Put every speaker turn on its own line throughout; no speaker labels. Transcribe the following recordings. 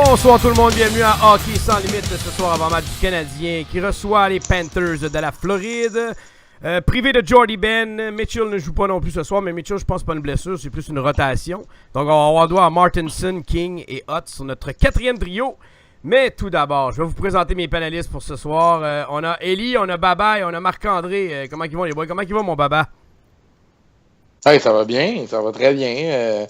Bonsoir tout le monde, bienvenue à Hockey sans limite ce soir avant-match du Canadien qui reçoit les Panthers de la Floride. Privé de Jordy Ben, Mitchell ne joue pas non plus ce soir, mais Mitchell je pense pas une blessure, c'est plus une rotation. Donc on va avoir droit à Martinson, King et Hutt sur notre quatrième trio. Mais tout d'abord, je vais vous présenter mes panélistes pour ce soir. On a Eli, on a Baba et on a Marc-André. Comment ils vont les boys? Comment ils vont mon Baba?
Hey, ça va bien, ça va très bien.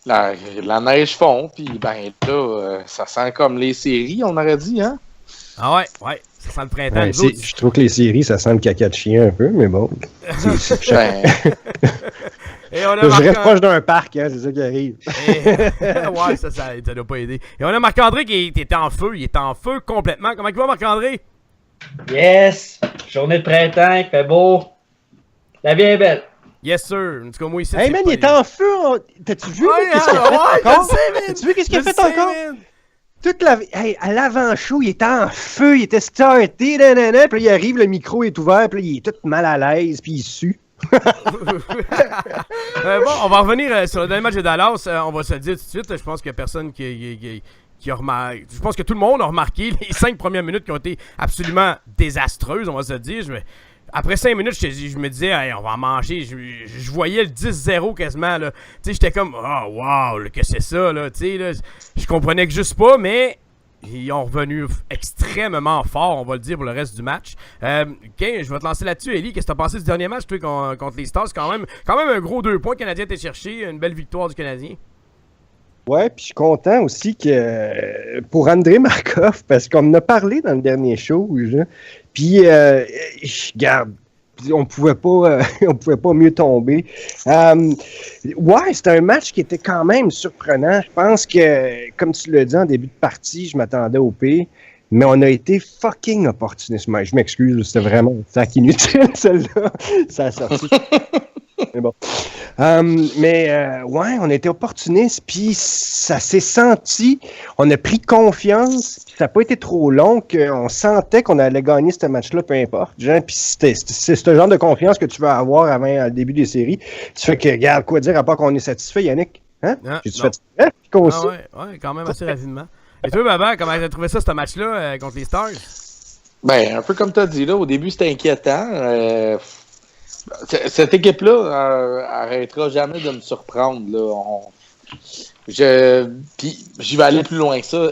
La neige fond, puis ben là, ça sent comme les séries, on aurait dit, hein?
Ah ouais, ça sent le printemps.
Ouais, je trouve que les séries, ça sent le caca de chien un peu, mais bon.
Et on a
je reste proche d'un parc, hein, c'est ça qui arrive.
Ouais, ça doit pas aider. Et on a Marc-André qui était en feu, il est en feu complètement. Comment il va, Marc-André?
Yes! Journée de printemps, il fait beau. La vie est belle.
Yes, sir. En tout cas, moi ici.
Hey, man, il est en feu. T'as-tu vu? Qu'est-ce qu'il a fait encore? T'as-tu vu qu'est-ce qu'il a fait encore? À l'avant-show, il était en feu, il était starté, nanana, puis là, il arrive, le micro est ouvert, puis là, il est tout mal à l'aise, puis il sue.
Bon, on va revenir sur le dernier match de Dallas. On va se le dire tout de suite. Je pense qu'il y a personne qui a remarqué. Je pense que tout le monde a remarqué les 5 premières minutes qui ont été absolument désastreuses, on va se le dire. Après 5 minutes, je me disais, hey, on va en manger. Je voyais le 10-0 quasiment. Tu sais, j'étais comme, oh, wow, là, que c'est ça, là. Tu sais, là, je comprenais que juste pas, mais ils ont revenu extrêmement fort, on va le dire, pour le reste du match. OK, je vais te lancer là-dessus, Eli. Qu'est-ce que tu as pensé du dernier match, toi, contre les Stars? C'est quand même un gros 2 points que le Canadien a été chercher. Une belle victoire du Canadien.
Ouais, puis je suis content aussi que pour Andrei Markov, parce qu'on en a parlé dans le dernier show, puis regarde, on pouvait pas mieux tomber. Ouais, c'était un match qui était quand même surprenant. Je pense que, comme tu l'as dit en début de partie, je m'attendais au pire, mais on a été fucking opportuniste. Je m'excuse, c'était vraiment un sac inutile, celle-là. Ça a sorti. Mais bon. Ouais, on était opportunistes, puis ça s'est senti. On a pris confiance, puis ça n'a pas été trop long qu'on sentait qu'on allait gagner ce match-là, peu importe. Puis c'est ce genre de confiance que tu veux avoir avant le début des séries. Tu fais que, regarde, quoi dire à part qu'on est satisfait, Yannick? Hein? J'ai-tu fait ça?
Ouais, quand même assez rapidement. Et toi, Baba, comment tu as trouvé ça, ce match-là, contre les Stars?
Ben, un peu comme tu as dit, là, au début, c'était inquiétant. Cette équipe-là arrêtera jamais de me surprendre. Puis j'y vais aller plus loin que ça.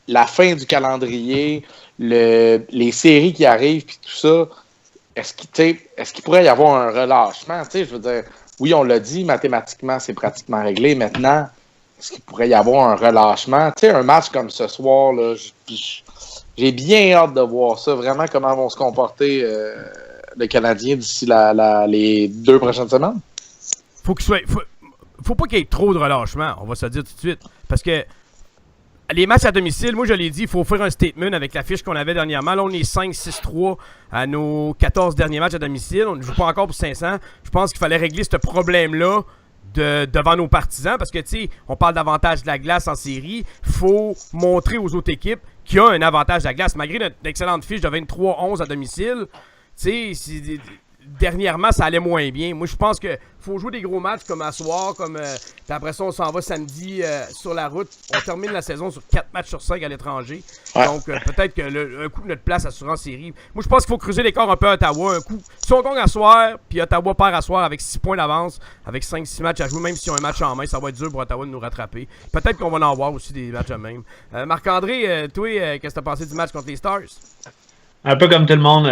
La fin du calendrier, les séries qui arrivent, puis tout ça, est-ce qu'il pourrait y avoir un relâchement? Je veux dire, oui, on l'a dit, mathématiquement, c'est pratiquement réglé. Maintenant, est-ce qu'il pourrait y avoir un relâchement? Un match comme ce soir, là, j'ai bien hâte de voir ça. Vraiment, comment vont se comporter le Canadien d'ici les 2 prochaines semaines?
Faut pas qu'il y ait trop de relâchement, on va se le dire tout de suite. Parce que les matchs à domicile, moi je l'ai dit, il faut faire un statement avec la fiche qu'on avait dernièrement. Là, on est 5-6-3 à nos 14 derniers matchs à domicile. On ne joue pas encore pour 500. Je pense qu'il fallait régler ce problème-là devant nos partisans. Parce que, tu sais, on parle d'avantage de la glace en série. Il faut montrer aux autres équipes qu'il y a un avantage de la glace. Malgré notre excellente fiche de 23-11 à domicile, tu sais, dernièrement, ça allait moins bien. Moi, je pense qu'il faut jouer des gros matchs comme à soir, puis après ça, on s'en va samedi sur la route. On termine la saison sur 4 matchs sur 5 à l'étranger. Ouais. Donc, peut-être que un coup, notre place assure en série. Moi, je pense qu'il faut creuser l'écart un peu à Ottawa. Un coup, si on gagne à soir, puis Ottawa perd à soir avec 6 points d'avance, avec 5-6 matchs à jouer, même si on a un match en main, ça va être dur pour Ottawa de nous rattraper. Peut-être qu'on va en avoir aussi des matchs à même. Marc-André, toi, qu'est-ce que tu as pensé du match contre les Stars?
Un peu comme tout le monde,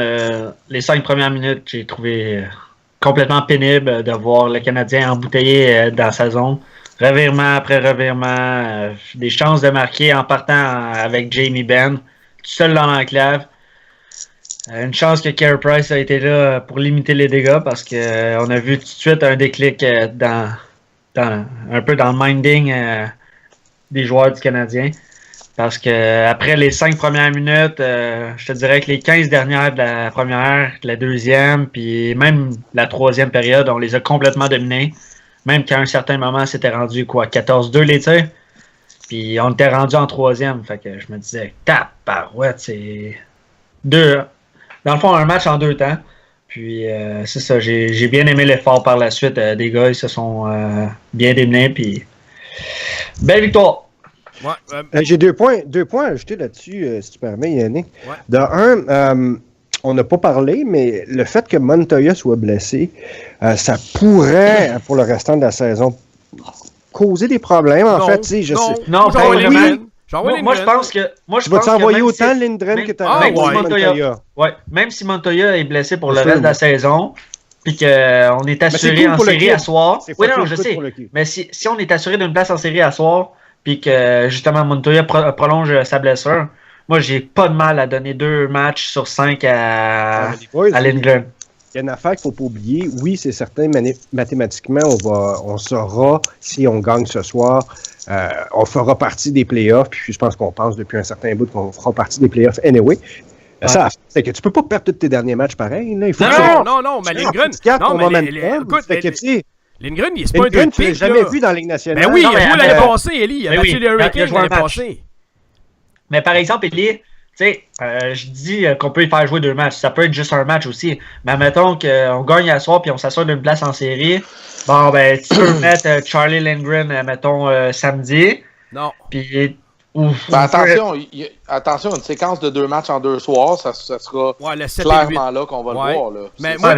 les 5 premières minutes, j'ai trouvé complètement pénible de voir le Canadien embouteillé dans sa zone. Revirement après revirement, des chances de marquer en partant avec Jamie Benn, tout seul dans l'enclave. Une chance que Carey Price a été là pour limiter les dégâts parce qu'on a vu tout de suite un déclic un peu dans le minding des joueurs du Canadien. Parce que après les 5 premières minutes, je te dirais que les 15 dernières de la première, de la deuxième, puis même la troisième période, on les a complètement dominés. Même qu'à un certain moment, c'était rendu 14-2 les tirs. Puis on était rendu en troisième. Fait que je me disais, tabarouette, c'est dans le fond, un match en 2 temps. Puis c'est ça, j'ai bien aimé l'effort par la suite des gars. Ils se sont bien démenés. Puis belle victoire!
Ouais,
J'ai deux points à ajouter là-dessus, si tu permets, Yannick.
Ouais.
De un, on n'a pas parlé, mais le fait que Montoya soit blessé, ça pourrait, pour le restant de la saison, causer des problèmes. En fait, tu sais, je sais.
Non,
j'envoie
ben,
Lindgren.
Moi, je pense que.
Tu vas t'envoyer autant Lindgren que tu as
même
envoyé Montoya.
Ouais, même si Montoya est blessé pour le reste de la saison, puis qu'on est assuré en série à soir. Oui, non, je sais. Mais si on est assuré d'une place en série à soir, puis que justement Montoya prolonge sa blessure, moi, j'ai pas de mal à donner 2 matchs sur 5 à Lindgren.
Il y a une affaire qu'il ne faut pas oublier. Oui, c'est certain, mathématiquement, on saura si on gagne ce soir. On fera partie des playoffs, puis je pense qu'on pense depuis un certain bout qu'on fera partie des playoffs anyway. Ouais. Ça, c'est que tu peux pas perdre tous tes derniers matchs pareil. Là. Il faut
non, mais Lindgren. Écoute, Lindgren, c'est pas un deux
tu l'as jamais vu dans la Ligue nationale.
Ben oui, il a joué l'année passée, Eli. Il a battu les Hurricanes l'année passée.
Mais par exemple, Eli, tu sais, je dis qu'on peut y faire jouer 2 matchs. Ça peut être juste un match aussi. Mais mettons qu'on gagne à soir puis on s'assure d'une place en série. Bon, ben, tu peux mettre Charlie Lindgren, mettons, samedi.
Non.
Puis.
Attention, une séquence de 2 matchs en 2 soirs, ça sera clairement là qu'on va le voir. Là.
Mais moi,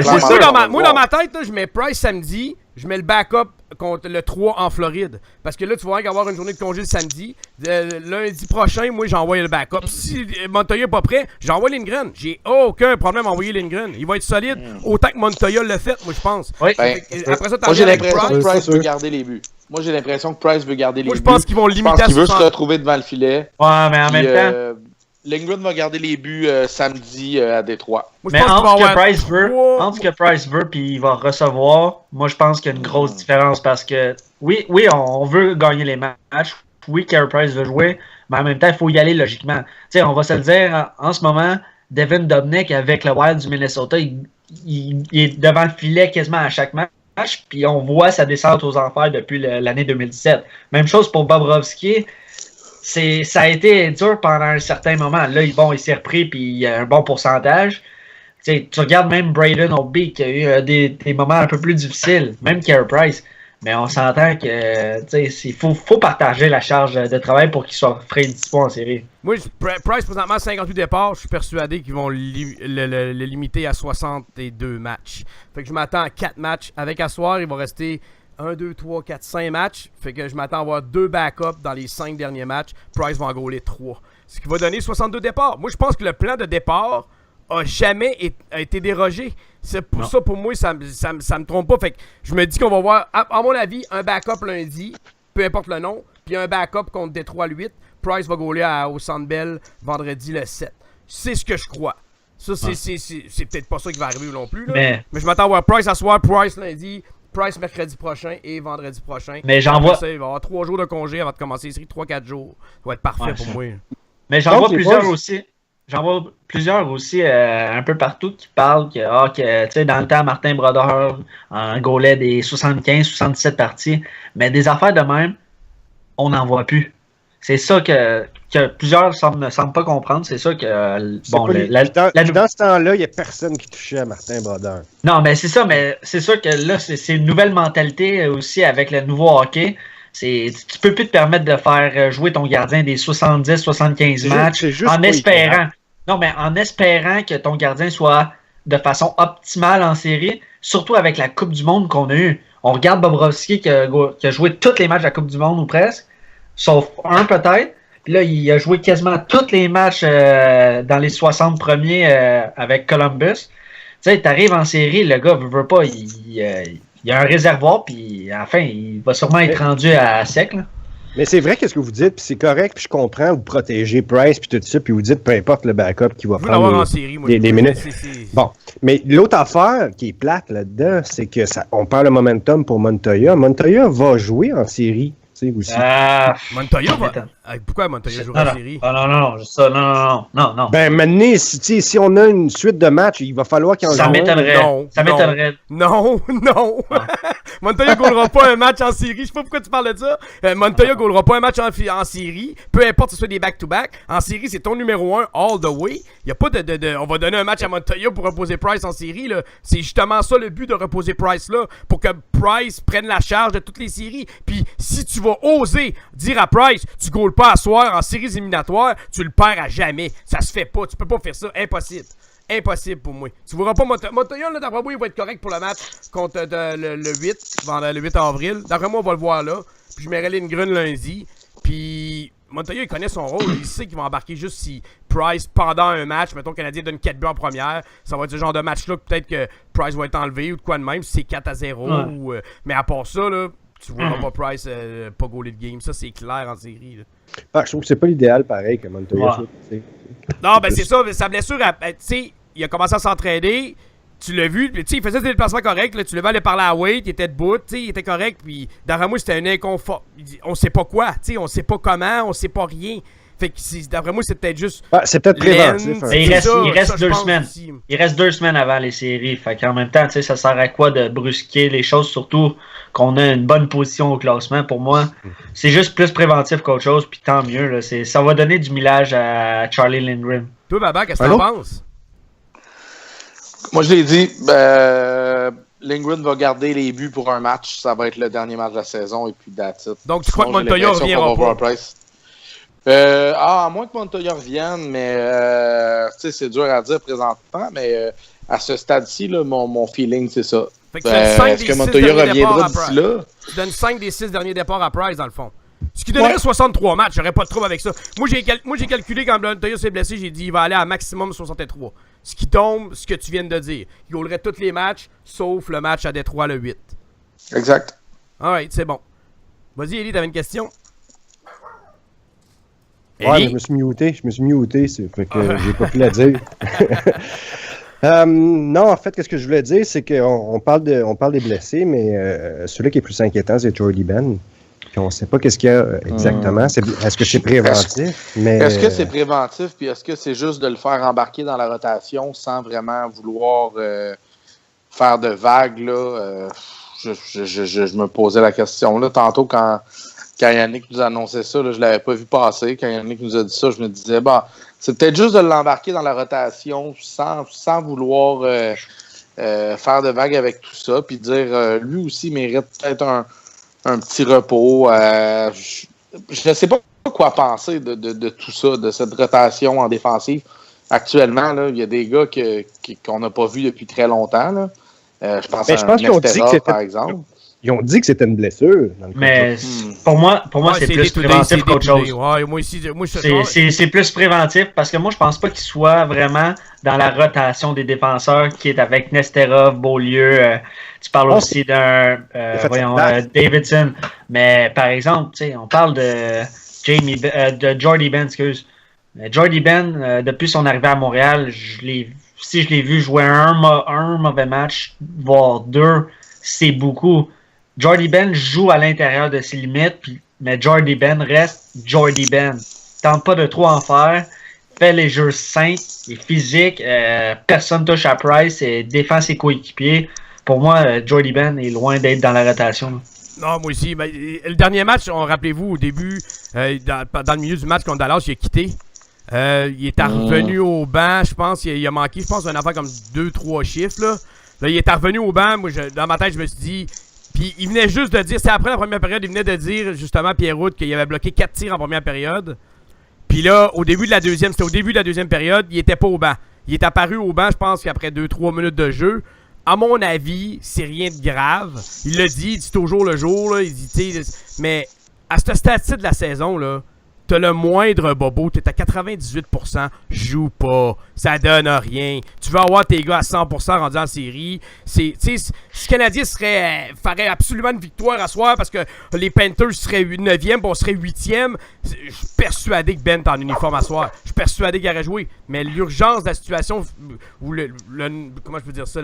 dans ma tête, là, je mets Price samedi, je mets le backup contre le 3 en Floride. Parce que là, tu vas avoir une journée de congé le samedi. Lundi prochain, moi, j'envoie le backup. Si Montoya n'est pas prêt, j'envoie Lindgren. J'ai aucun problème à envoyer Lindgren. Il va être solide autant que Montoya l'a fait, moi, je pense.
Oui.
Après ça, moi, j'ai l'impression que Price veut garder les buts. Moi, je
pense qu'ils vont le limiter à 60.
Il veut se retrouver devant le filet.
Ouais, mais en même temps...
Lindgren va garder les buts samedi à Détroit.
Mais entre ce que Price veut puis il va recevoir, moi je pense qu'il y a une grosse différence parce que oui, on veut gagner les matchs. Oui, Carey Price veut jouer, mais en même temps, il faut y aller logiquement. Tu sais, on va se le dire, en ce moment, Devin Dubnyk avec le Wild du Minnesota, il est devant le filet quasiment à chaque match, puis on voit sa descente aux enfers depuis l'année 2017. Même chose pour Bobrovsky. Ça a été dur pendant un certain moment. Là, il s'est repris puis il y a un bon pourcentage. Tu regardes même Braden Oldby qui a eu des moments un peu plus difficiles, même Carey Price. Mais on s'entend que il faut partager la charge de travail pour qu'il soit frais 10 points en série.
Moi, Price, présentement, 58 départs. Je suis persuadé qu'ils vont le limiter à 62 matchs. Fait que je m'attends à 4 matchs. Avec à soir, il va rester 1, 2, 3, 4, 5 matchs. Fait que je m'attends à avoir 2 backups dans les 5 derniers matchs. Price va en gauler 3. Ce qui va donner 62 départs. Moi, je pense que le plan de départ a jamais été dérogé. C'est pour ça, pour moi, ça me trompe pas. Fait que je me dis qu'on va voir, à mon avis, un backup lundi, peu importe le nom, puis un backup contre Détroit le 8. Price va gauler au Centre Bell vendredi le 7. C'est ce que je crois. Ça, c'est peut-être pas ça qui va arriver non plus. Là. Mais je m'attends à voir Price à soir, Price lundi, Price mercredi prochain et vendredi prochain.
Mais j'en vois.
Il va y avoir 3 jours de congé avant de commencer les séries, 3-4 jours. Ça va être parfait pour moi.
Mais j'en vois plusieurs aussi. J'en vois plusieurs aussi un peu partout qui parlent que tu sais, dans le temps, Martin Brodeur en gaulait des 75-77 parties. Mais des affaires de même, on n'en voit plus. C'est ça que plusieurs ne semblent pas comprendre. C'est ça que.
Dans ce temps-là, il n'y a personne qui touchait à Martin Brodeur.
Non, mais c'est ça. Mais c'est sûr que là, c'est une nouvelle mentalité aussi avec le nouveau hockey. Tu peux plus te permettre de faire jouer ton gardien des 70-75 matchs en espérant. Non, mais en espérant que ton gardien soit de façon optimale en série, surtout avec la Coupe du Monde qu'on a eue. On regarde Bobrovsky qui a joué tous les matchs de la Coupe du Monde ou presque, sauf un peut-être. Puis là, il a joué quasiment tous les matchs dans les 60 premiers avec Columbus. Tu sais, t'arrives en série, le gars veut pas, il y a un réservoir, puis à la fin, il va sûrement être rendu à sec. Là.
Mais c'est vrai qu'est-ce que vous dites, puis c'est correct, puis je comprends, vous protégez Price, puis tout ça, puis vous dites peu importe le backup qui va prendre les minutes. Bon, mais l'autre affaire qui est plate là-dedans, c'est que on perd le momentum pour Montoya. Montoya va jouer en série. Aussi.
Montoya va. Pourquoi Montoya joue en série?
Non.
Ben, maintenant, si on a une suite de matchs, il va falloir qu'il en joue.
Ça m'étonnerait.
Non. Montoya ne goalera pas un match en série. Je sais pas pourquoi tu parles de ça. Montoya ne goalera pas un match en série. Peu importe si ce soit des back-to-back. En série, c'est ton numéro 1 all the way. Il n'y a pas de on va donner un match à Montoya pour reposer Price en série. Là. C'est justement ça le but de reposer Price là. Pour que Price prenne la charge de toutes les séries. Puis si tu vas oser dire à Price, tu goals pas asseoir en séries éliminatoires, tu le perds à jamais. Ça se fait pas. Tu peux pas faire ça. Impossible. Impossible pour moi. Tu verras pas Montoya, là, d'après moi, il va être correct pour le match contre le 8, le 8 avril. D'après moi, on va le voir là. Puis je mets Lindgren lundi. Puis Montoya, il connaît son rôle. Il sait qu'il va embarquer juste si Price, pendant un match, mettons, le Canadien donne 4 buts en première. Ça va être ce genre de match-là que peut-être que Price va être enlevé ou de quoi de même. Si c'est 4-0. Mais à part ça, là, tu verras pas Price pas gauler de game. Ça, c'est clair en série. Là.
Je trouve que c'est pas l'idéal pareil que Montoya.
Non, ben c'est ça. Sa blessure, tu sais, il a commencé à s'entraîner. Tu l'as vu, tu sais, il faisait des déplacements corrects. Là, tu le vois aller parler à Wade, il était debout, tu sais, il était correct. Puis, d'après moi, c'était un inconfort. On sait pas quoi, tu sais, on sait pas comment, on sait pas rien. Fait que, d'après moi, c'est peut-être juste.
C'est peut-être préventif.
Il reste 2 semaines. Il reste 2 semaines avant les séries. Fait qu'en même temps, tu sais, ça sert à quoi de brusquer les choses, surtout qu'on a une bonne position au classement. Pour moi, c'est juste plus préventif qu'autre chose, puis tant mieux. Là, ça va donner du millage à Charlie Lindgren.
Toi, Baba, qu'est-ce que t'en penses?
Moi, je l'ai dit, Lindgren va garder les buts pour un match. Ça va être le dernier match de la saison, et puis that's it.
Donc, tu crois que Montoya reviendra pas?
À moins que Montoya revienne, mais tu sais, c'est dur à dire présentement, mais à ce stade-ci, là, mon feeling, c'est ça. Est-ce que Montoya reviendra d'ici là?
Tu donnes 5 des 6 derniers départs à Price, dans le fond. Ce qui donnerait 63 matchs, j'aurais pas de trouble avec ça. Moi, j'ai calculé quand Montoya s'est blessé, j'ai dit il va aller à maximum 63. Ce qui tombe, ce que tu viens de dire. Il gaulerait tous les matchs, sauf le match à Détroit le 8.
Exact.
Alright, c'est bon. Vas-y, Élie, t'avais une question?
Ouais, je me suis muté, fait que j'ai pas pu la dire. Non, en fait, qu'est-ce que je voulais dire, c'est qu'on parle des blessés, mais celui qui est plus inquiétant, c'est Jordy Ben. Puis on ne sait pas qu'est-ce qu'il y a exactement. Est-ce que c'est préventif?
Est-ce que c'est préventif, puis est-ce que c'est juste de le faire embarquer dans la rotation sans vraiment vouloir faire de vagues, là? Je me posais la question. Là, tantôt, quand Yannick nous annonçait ça, là, je ne l'avais pas vu passer. Quand Yannick nous a dit ça, je me disais, c'est peut-être juste de l'embarquer dans la rotation sans vouloir faire de vagues avec tout ça, puis dire, lui aussi mérite peut-être un petit repos. Je ne sais pas quoi penser de tout ça, de cette rotation en défensive. Actuellement, là, il y a des gars qu'on n'a pas vus depuis très longtemps. Là. Je pense
qu'ils ont dit que par exemple. Ils ont dit que c'était une blessure.
Mais pour moi c'est plus préventif qu'autre chose.
Ouais, moi
c'est plus préventif parce que moi, je pense pas qu'il soit vraiment dans la rotation des défenseurs qui est avec Nesterov, Beaulieu. Tu parles aussi d'un Davidson. Mais par exemple, on parle de Jordy Ben, excuse. Jordy Ben, depuis son arrivée à Montréal, si je l'ai vu jouer un mauvais match, voire 2, c'est beaucoup. Jordy Ben joue à l'intérieur de ses limites, mais Jordy Ben reste Jordy Ben. Tente pas de trop en faire, fait les jeux simples, il est physique, personne touche à Price et défend ses coéquipiers. Pour moi, Jordy Ben est loin d'être dans la rotation.
Non, moi aussi. Ben, le dernier match, rappelez-vous, au début, dans le milieu du match contre Dallas, il a quitté. Il est revenu au banc, je pense. Il a manqué, je pense, une affaire comme 2-3 chiffres. Là, il est revenu au banc. Moi, dans ma tête, je me suis dit... Puis il venait juste de dire, c'est après la première période, il venait de dire justement Pierre-Roux qu'il avait bloqué 4 tirs en première période. Puis là, au début de la deuxième période, il était pas au banc. Il est apparu au banc, je pense qu'après 2-3 minutes de jeu. À mon avis, c'est rien de grave. Il l'a dit, il dit toujours le jour, là, il dit, tu sais, mais à ce stade-ci de la saison, là, t'as le moindre bobo, t'es à 98%, joue pas, ça donne rien. Tu veux avoir tes gars à 100% rendus en série. Si le Canadien ferait absolument une victoire à soir parce que les Panthers seraient 9e, on serait 8e, je suis persuadé que Ben est en uniforme à soir. Je suis persuadé qu'il aurait joué. Mais l'urgence de la situation, ou comment je peux dire ça,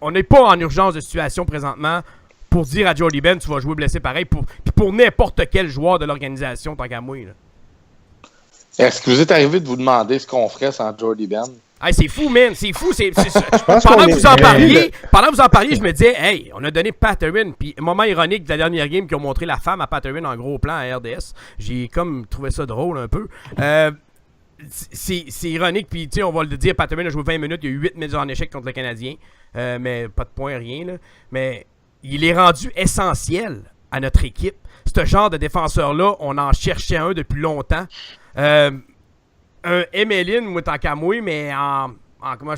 on n'est pas en urgence de situation présentement. Pour dire à Jordy Ben, tu vas jouer blessé pareil, pour n'importe quel joueur de l'organisation, tant qu'à moi. Là.
Est-ce que vous êtes arrivé de vous demander ce qu'on ferait sans Jordy Ben?
Hey, c'est fou, man, c'est fou. Pendant que vous en parliez, je me disais, hey, on a donné Patterson, puis moment ironique de la dernière game qui ont montré la femme à Patterson en gros plan à RDS. J'ai comme trouvé ça drôle un peu. C'est ironique, puis tu sais, on va le dire, Patterson a joué 20 minutes, il y a eu 8 mises en échec contre le Canadien, mais pas de points, rien, là. Mais il est rendu essentiel à notre équipe. Ce genre de défenseur-là, on en cherchait un depuis longtemps. Un Emeline, moi, tant qu'à moi, mais comment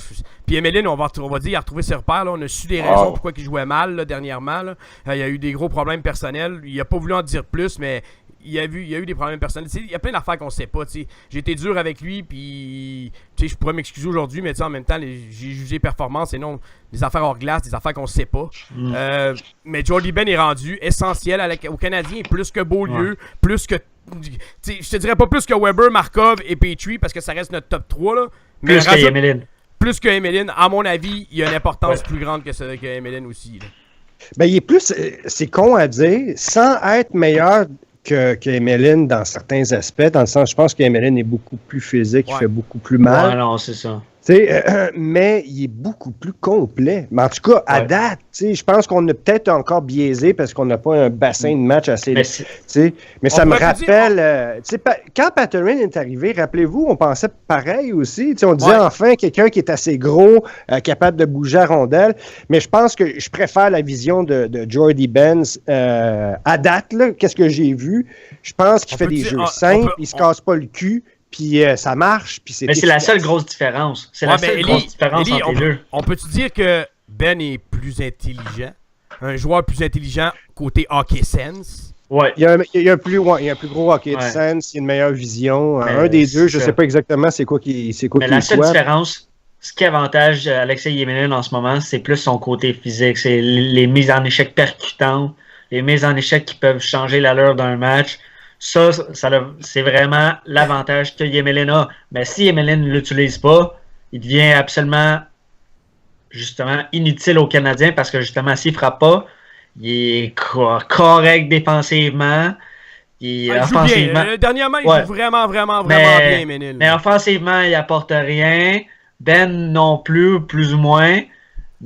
Puis Emeline, on va dire, il a retrouvé ses repères. Là. On a su des raisons pourquoi il jouait mal là, dernièrement. Là. Il y a eu des gros problèmes personnels. Il a pas voulu en dire plus, mais il y a eu des problèmes personnels. Il y a plein d'affaires qu'on sait pas. T'sais. J'ai été dur avec lui, puis je pourrais m'excuser aujourd'hui, mais en même temps, j'ai jugé performance et non des affaires hors glace, des affaires qu'on sait pas. Mais Jordie Benn est rendu essentiel aux Canadiens, plus que Beaulieu, plus que... Je te dirais pas plus que Weber, Markov et Petrie, parce que ça reste notre top 3. Là. Mais
plus que Emeline.
Plus que Emeline, à mon avis, il y a une importance plus grande que Emeline aussi. Là.
Ben, il est plus, c'est con à dire, sans être meilleur que Emeline dans certains aspects, dans le sens, je pense qu'Emeline est beaucoup plus physique, il fait beaucoup plus mal.
Ouais, non, c'est ça.
Mais il est beaucoup plus complet. Mais en tout cas, à date, je pense qu'on a peut-être encore biaisé parce qu'on n'a pas un bassin de match assez... Mais ça me rappelle... quand Patterson est arrivé, rappelez-vous, on pensait pareil aussi. On disait enfin quelqu'un qui est assez gros, capable de bouger à rondelle. Mais je pense que je préfère la vision de Jordie Benz à date. Qu'est-ce que j'ai vu? Je pense qu'il fait des jeux simples, il se casse pas le cul. Puis ça marche. Puis
mais c'est la seule grosse différence. C'est la seule grosse différence entre les deux.
On peut-tu dire que Ben est plus intelligent? Un joueur plus intelligent côté hockey sense?
Ouais. Il y a un plus gros hockey sense, il y a une meilleure vision. Un des deux, je ne sais pas exactement c'est quoi qui
mais la seule différence, ce qui avantage Alexei Yemelin en ce moment, c'est plus son côté physique. C'est les mises en échec percutantes, les mises en échec qui peuvent changer l'allure d'un match. Ça c'est vraiment l'avantage que Yemelin a. Mais si Yemelin ne l'utilise pas, il devient absolument justement inutile aux Canadiens parce que justement, s'il ne frappe pas, il est correct défensivement. Il offensivement.
Bien. Dernièrement, il joue vraiment bien, Yemelin.
Mais offensivement, il n'apporte rien. Ben non plus ou moins.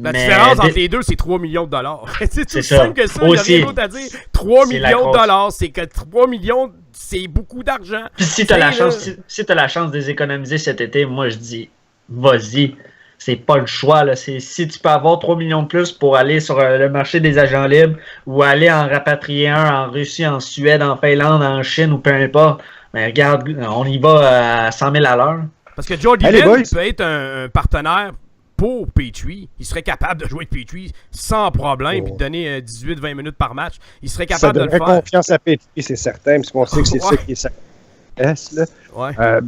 La différence entre les deux, c'est 3 millions de dollars. C'est tout simple que ça, il n'y a rien d'autre à dire. 3 millions de dollars, c'est que 3 millions, c'est beaucoup d'argent.
Puis si tu as la chance de les économiser cet été, moi je dis, vas-y. C'est pas le choix. Là. Si tu peux avoir 3 millions de plus pour aller sur le marché des agents libres ou aller en rapatrier un en Russie, en Suède, en Finlande, en Chine ou peu importe, mais regarde, on y va à 100 000 à l'heure.
Parce que Jordie Benn peut être un partenaire pour Petrie. Il serait capable de jouer avec Petrie sans problème et de donner 18-20 minutes par match. Il serait capable de le faire.
Confiance à Petrie, c'est certain, parce qu'on sait que c'est ça qui est ça.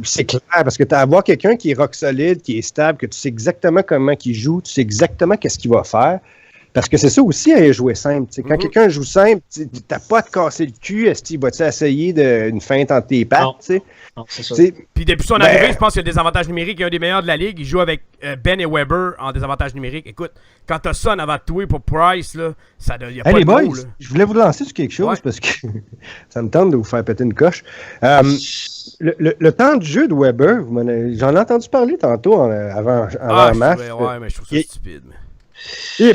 C'est clair, parce que tu as à voir quelqu'un qui est rock solide, qui est stable, que tu sais exactement comment il joue, tu sais exactement qu'est-ce qu'il va faire. Parce que c'est ça aussi à jouer simple. T'sais. Quand quelqu'un joue simple, tu n'as pas à te casser le cul. Est-ce qu'il va-tu essayer une feinte entre tes pattes?
Non, c'est ça.
Puis depuis son arrivée, je pense qu'il y a des avantages numériques. Il est un des meilleurs de la ligue. Il joue avec Ben et Weber en désavantages numériques. Écoute, quand tu as ça en avant de toi pour Price, là, il n'y a pas de
boys,
mots. Là.
Je voulais vous lancer sur quelque chose parce que ça me tente de vous faire péter une coche. Le temps de jeu de Weber, j'en ai entendu parler tantôt avant le match.
Ouais, mais je trouve ça stupide.
Il y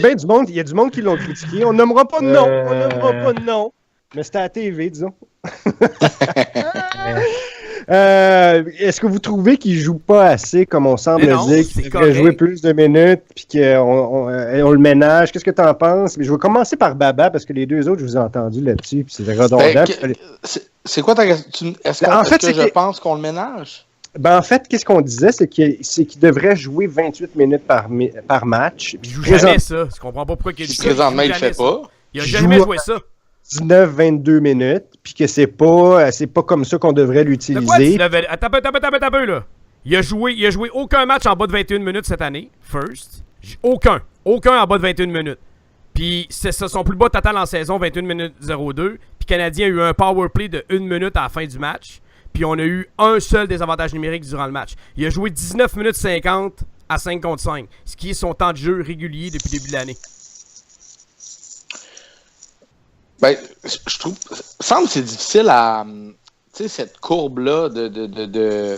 a du monde qui l'ont critiqué. On nommera pas de nom. Mais c'était à la TV, disons. Est-ce que vous trouvez qu'il joue pas assez, comme on semble dire, qu'il devrait jouer plus de minutes, puis qu'on le ménage? Qu'est-ce que tu en penses? Mais je vais commencer par Baba, parce que les deux autres, je vous ai entendu là-dessus, puis c'est redondant.
C'est quoi ta question? Est-ce que je pense qu'on le ménage?
En fait, qu'est-ce qu'on disait, c'est qu'il devrait jouer 28 minutes par match.
Il joue jamais ça. Je comprends pas pourquoi il dit ça.
Présentement, il le fait pas.
Il a jamais joué ça.
19-22 minutes, puis que c'est pas comme ça qu'on devrait l'utiliser.
Attends un peu, là. Il a joué aucun match en bas de 21 minutes cette année, first. Aucun en bas de 21 minutes. Puis c'est son plus bas total en saison, 21 minutes 02. Puis Canadien a eu un power play de 1 minute à la fin du match. Puis on a eu un seul désavantage numérique durant le match. Il a joué 19 minutes 50 à 5 contre 5, ce qui est son temps de jeu régulier depuis le début de l'année.
Je trouve... semble que c'est difficile à... Tu sais, cette courbe-là de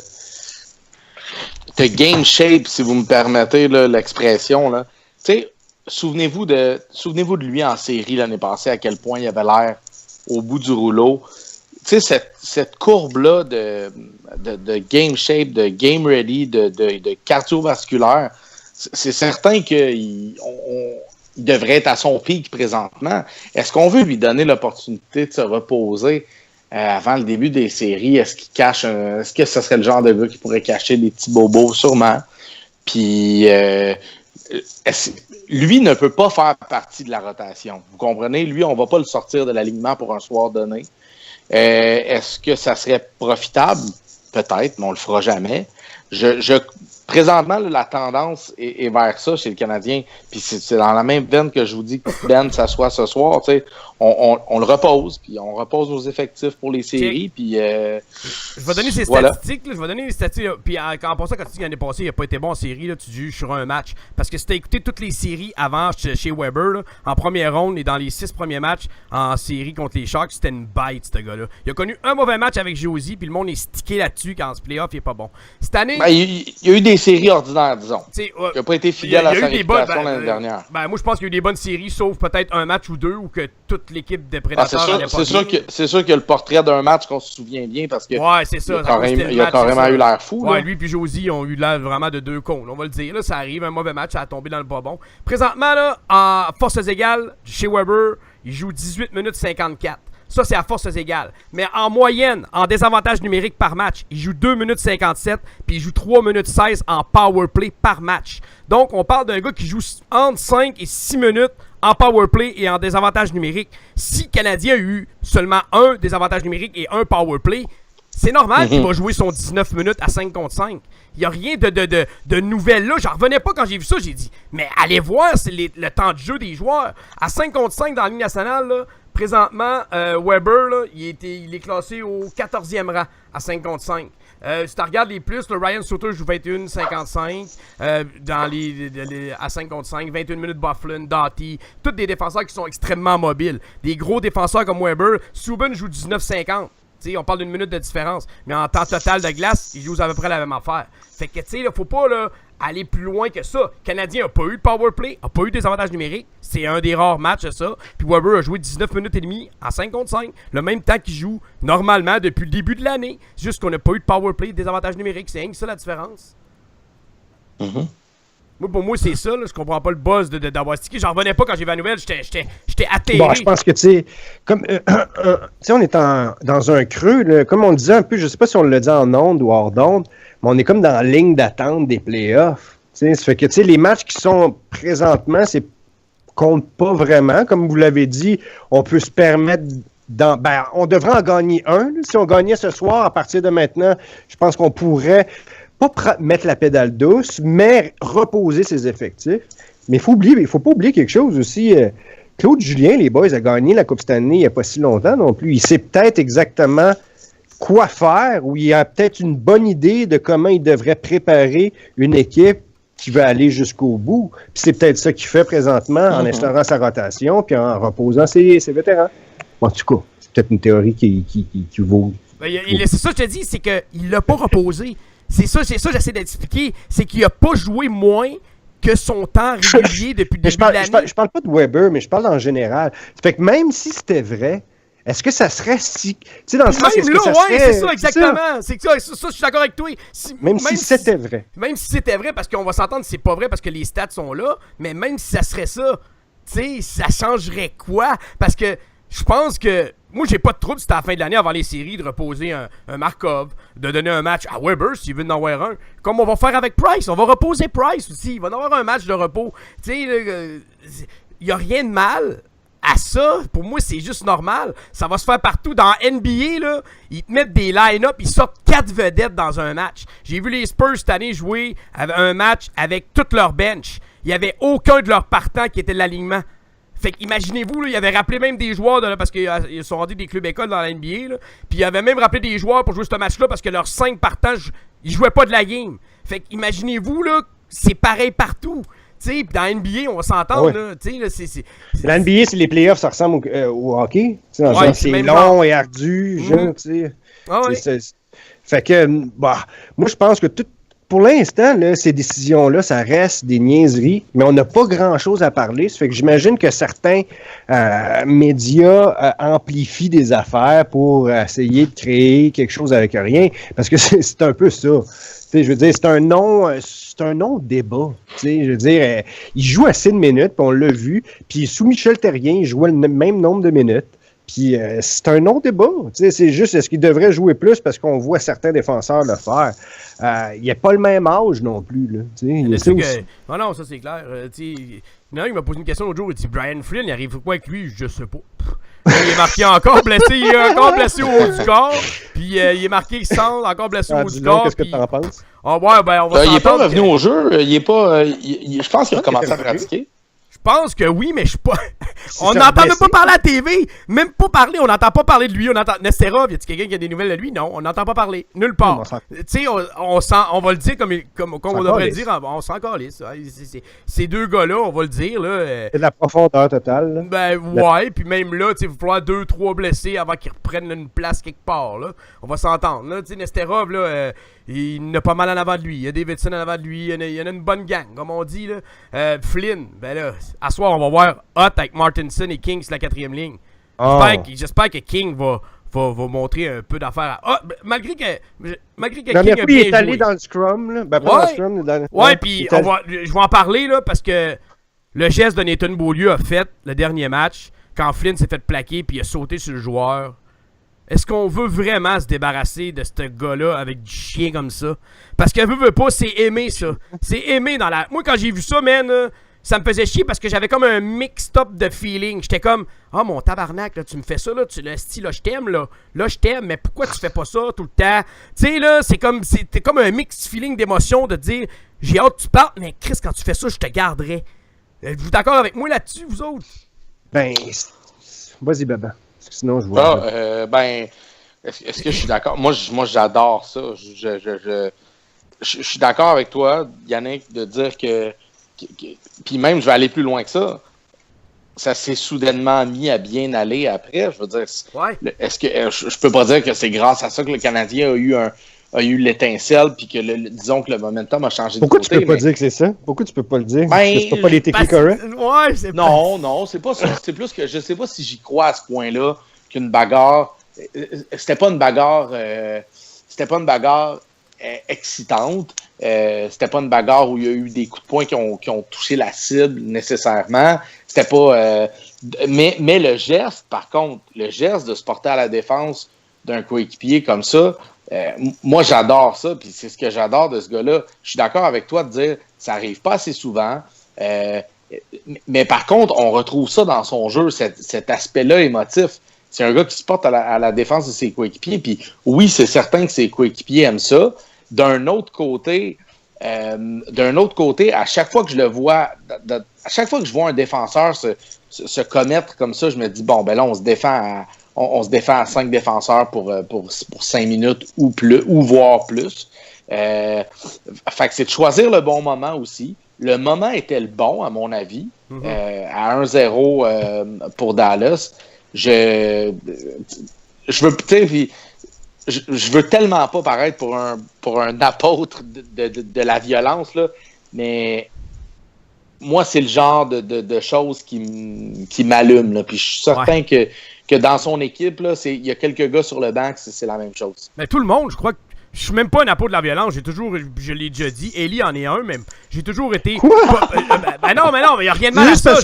game shape, si vous me permettez là, l'expression. Là. Tu sais, souvenez-vous de lui en série l'année passée, à quel point il avait l'air au bout du rouleau. Tu sais, cette courbe-là de game shape, de game ready, de cardiovasculaire, c'est certain qu'il il devrait être à son pic présentement. Est-ce qu'on veut lui donner l'opportunité de se reposer avant le début des séries? Est-ce que ce serait le genre de gars qui pourrait cacher des petits bobos? Sûrement. Puis, lui ne peut pas faire partie de la rotation. Vous comprenez? Lui, on ne va pas le sortir de l'alignement pour un soir donné. Est-ce que ça serait profitable? Peut-être, mais on le fera jamais. Présentement, là, la tendance est vers ça chez le Canadien. Puis c'est dans la même veine que je vous dis que Ben s'assoit ce soir. On le repose, puis on repose nos effectifs pour les séries. Puis,
je vais donner ces statistiques. Là, je vais donner les statistiques. Puis en passant, quand tu dis que l'année passée, il n'a pas été bon en série, là, tu juges sur un match. Parce que si tu as écouté toutes les séries avant chez Weber, là, en première ronde et dans les 6 premiers matchs en série contre les Sharks, c'était une bête, ce gars-là. Il a connu un mauvais match avec Josie, puis le monde est stické là-dessus quand ce playoff, il est pas bon. Cette année.
Il y a eu des séries ordinaires, disons. Il n'a pas été fidèle à sa réputation l'année dernière.
Moi, je pense qu'il y a eu des bonnes séries, sauf peut-être un match ou deux où que toute l'équipe de Prédateurs allait pas bien.
C'est sûr qu'il y a le portrait d'un match qu'on se souvient bien parce que
ouais, c'est ça.
Il a carrément eu l'air fou.
Ouais, lui et Josie ont eu l'air vraiment de deux cons. On va le dire. Là, ça arrive, un mauvais match, ça a tombé dans le pas bon. Présentement, là, en forces égales, chez Weber, il joue 18 minutes 54. Ça, c'est à forces égales. Mais en moyenne, en désavantage numérique par match, il joue 2 minutes 57, puis il joue 3 minutes 16 en power play par match. Donc, on parle d'un gars qui joue entre 5 et 6 minutes en power play et en désavantage numérique. Si le Canadien a eu seulement un désavantage numérique et un power play, c'est normal qu'il va jouer son 19 minutes à 5 contre 5. Il n'y a rien de nouvelle là. J'en revenais pas quand j'ai vu ça. J'ai dit, mais allez voir le temps de jeu des joueurs. À 5 contre 5 dans la Ligue nationale, là, présentement, Weber, là, il est classé au 14e rang à 5 contre 5. Si tu regardes les plus, le Ryan Suter joue 21-55 à 5 contre 5, 21 minutes Bufflin, Doughty, tous des défenseurs qui sont extrêmement mobiles. Des gros défenseurs comme Weber. Subban joue 19-50. T'sais, on parle d'une minute de différence. Mais en temps total de glace, ils jouent à peu près la même affaire. Fait que, tu sais, faut pas là, aller plus loin que ça. Le Canadien n'a pas eu de power play, n'a pas eu des avantages numériques. C'est un des rares matchs, ça. Puis Weber a joué 19 minutes et demie en 5 contre 5. Le même temps qu'il joue normalement depuis le début de l'année. C'est juste qu'on n'a pas eu de power play, des avantages numériques. C'est rien que ça la différence. Moi, pour moi, c'est ça. Là. Je comprends pas le buzz d'avoir stické. J'en revenais pas quand j'ai vu la nouvelle. J'étais atterré.
Bon, je pense que, tu sais, comme, on est dans un creux. Là, comme on le disait un peu, je sais pas si on le dit en ondes ou hors d'ondes, mais on est comme dans la ligne d'attente des playoffs. Ça fait que, tu sais, les matchs qui sont présentement, compte pas vraiment. Comme vous l'avez dit, on peut se permettre on devrait en gagner un. Là. Si on gagnait ce soir, à partir de maintenant, je pense qu'on pourrait pas mettre la pédale douce, mais reposer ses effectifs. Mais il faut pas oublier quelque chose aussi. Claude Julien, les boys, a gagné la Coupe Stanley il n'y a pas si longtemps non plus. Il sait peut-être exactement quoi faire, ou il a peut-être une bonne idée de comment il devrait préparer une équipe qui va aller jusqu'au bout. Puis c'est peut-être ça qu'il fait présentement en instaurant sa rotation puis en reposant ses vétérans. En tout cas, c'est peut-être une théorie qui vaut.
C'est ça que je te dis, c'est qu'il l'a pas reposé. C'est ça j'essaie d'expliquer. C'est qu'il a pas joué moins que son temps régulier depuis le début de l'année.
Je parle pas de Weber, mais je parle en général. Ça fait que même si c'était vrai, est-ce que ça serait si... Tu sais, dans le sens, est-ce que ça serait...
c'est ça, exactement. C'est ça, je suis d'accord avec toi.
Même si c'était vrai.
Même si c'était vrai, parce qu'on va s'entendre, c'est pas vrai parce que les stats sont là, mais même si ça serait ça, tu sais, ça changerait quoi? Parce que je pense que... Moi, j'ai pas de trouble, c'était à la fin de l'année, avant les séries, de reposer un Markov, de donner un match à Weber, s'il veut en avoir un. Comme on va faire avec Price. On va reposer Price aussi. Il va en avoir un match de repos. Tu sais, il y a rien de mal à ça. Pour moi, c'est juste normal. Ça va se faire partout. Dans NBA, là, ils te mettent des line-up, ils sortent 4 vedettes dans un match. J'ai vu les Spurs cette année jouer un match avec toute leur bench. Il n'y avait aucun de leurs partants qui était de l'alignement. Fait qu'imaginez-vous, il avait rappelé même des joueurs, parce qu'ils sont rendus des clubs écoles dans la NBA, là, puis il avait même rappelé des joueurs pour jouer ce match-là parce que leurs 5 partants, ils jouaient pas de la game. Fait qu'imaginez-vous, là, c'est pareil partout. T'sais, dans la NBA, on va s'entendre. Ouais. Là, c'est...
La NBA, c'est les playoffs, ça ressemble au hockey. Ouais, c'est long et ardu. Fait que, moi, je pense que pour l'instant, là, ces décisions-là, ça reste des niaiseries, mais on n'a pas grand-chose à parler. Ça fait que j'imagine que certains médias amplifient des affaires pour essayer de créer quelque chose avec rien, parce que c'est un peu ça. T'sais, je veux dire, c'est un non-débat. Je veux dire, il joue assez de minutes, puis on l'a vu. Puis sous Michel Therrien, il jouait le même nombre de minutes. Puis c'est un non-débat. C'est juste, est-ce qu'il devrait jouer plus parce qu'on voit certains défenseurs le faire. Il n'a pas le même âge non plus. Là,
non, ça c'est clair. Il m'a posé une question l'autre jour. Il dit Brian Flynn, il arrive quoi avec lui? Je sais pas. Il est marqué encore blessé. Il est encore blessé au haut du corps. Puis il est marqué centre, encore blessé au haut du corps.
Qu'est-ce que t'en penses?
Ah ouais, ben on va
il est pas revenu au jeu. Il est pas. Je pense qu'il a recommencé à pratiquer.
Je pense que oui, mais je suis pas. On n'entend même pas parler à la TV. Même pas parler. On n'entend pas parler de lui. On entend. Nesterov, y a-t-il quelqu'un qui a des nouvelles de lui? Non, on n'entend pas parler. Nulle part. Tu sais, on va le dire comme on devrait le dire. On s'en calisse. Ces deux gars-là, on va le dire. Là,
c'est de la profondeur totale. Là.
Ben ouais, puis même là, il va falloir 2-3 blessés avant qu'ils reprennent une place quelque part. Là. On va s'entendre. Là, Nesterov, là. Il n'a pas mal en avant de lui. Il y a Davidson en avant de lui. Il y en a une bonne gang, comme on dit. Là. Flynn, ben là, à soir, on va voir Hot avec Martinson et King sur la 4e ligne. J'espère que King va montrer un peu d'affaires à Hot. Malgré que King a bien joué.
Il est allé dans le scrum. Là. Ben,
ouais,
le scrum,
puis je vais en parler là, parce que le geste de Nathan Beaulieu a fait le dernier match quand Flynn s'est fait plaquer puis il a sauté sur le joueur. Est-ce qu'on veut vraiment se débarrasser de ce gars-là avec du chien comme ça? Parce que veut pas, c'est aimé ça. C'est aimé dans la... Moi, quand j'ai vu ça, man, ça me faisait chier parce que j'avais comme un mixed-up de feeling. J'étais comme, mon tabarnak, là, tu me fais ça, là, le style, là, je t'aime, là. Là, je t'aime, mais pourquoi tu fais pas ça tout le temps? Tu sais, là, c'était comme un mixed feeling d'émotion de dire, j'ai hâte que tu partes, mais Chris, quand tu fais ça, je te garderai. Êtes-vous d'accord avec moi là-dessus, vous autres?
Ben, vas-y, Baba. Sinon, je vois.
Est-ce que je suis d'accord? Moi, j'adore ça. Je suis d'accord avec toi, Yannick, de dire que puis même, je vais aller plus loin que ça. Ça s'est soudainement mis à bien aller après. Je veux dire, est-ce que je peux pas dire que c'est grâce à ça que le Canadien a eu l'étincelle puis que disons que le momentum a changé de côté.
Pourquoi tu peux pas dire que c'est ça? Pourquoi tu peux pas le dire? Parce que c'est pas les techniques corrects?
Ouais, c'est
Non, c'est pas ça. C'est plus que je sais pas si j'y crois à ce point-là qu'une bagarre. C'était pas une bagarre excitante. C'était pas une bagarre où il y a eu des coups de poing qui ont touché la cible nécessairement. C'était pas. Mais le geste, par contre, le geste de se porter à la défense d'un coéquipier comme ça, moi j'adore ça, puis c'est ce que j'adore de ce gars-là. Je suis d'accord avec toi de dire ça arrive pas assez souvent. Mais par contre, on retrouve ça dans son jeu, cet aspect-là émotif. C'est un gars qui se porte à la défense de ses coéquipiers. Puis oui, c'est certain que ses coéquipiers aiment ça. D'un autre côté, à chaque fois que je le vois, à chaque fois que je vois un défenseur se commettre comme ça, je me dis bon, ben là, on se défend à 5 défenseurs pour 5 minutes ou plus, ou voire plus. Fait que c'est de choisir le bon moment aussi. Le moment était le bon, à mon avis, à 1-0 pour Dallas. Je veux tellement pas paraître pour un apôtre de la violence, là, mais moi, c'est le genre de choses qui m'allument. Là. Puis je suis certain que dans son équipe, il y a quelques gars sur le banc que c'est la même chose.
Mais tout le monde, je crois que je suis même pas un apôtre de la violence. Je l'ai déjà dit. Eli en est un, même. J'ai toujours été.
Quoi?
Non, mais il n'y a rien de mal à ça. Attends,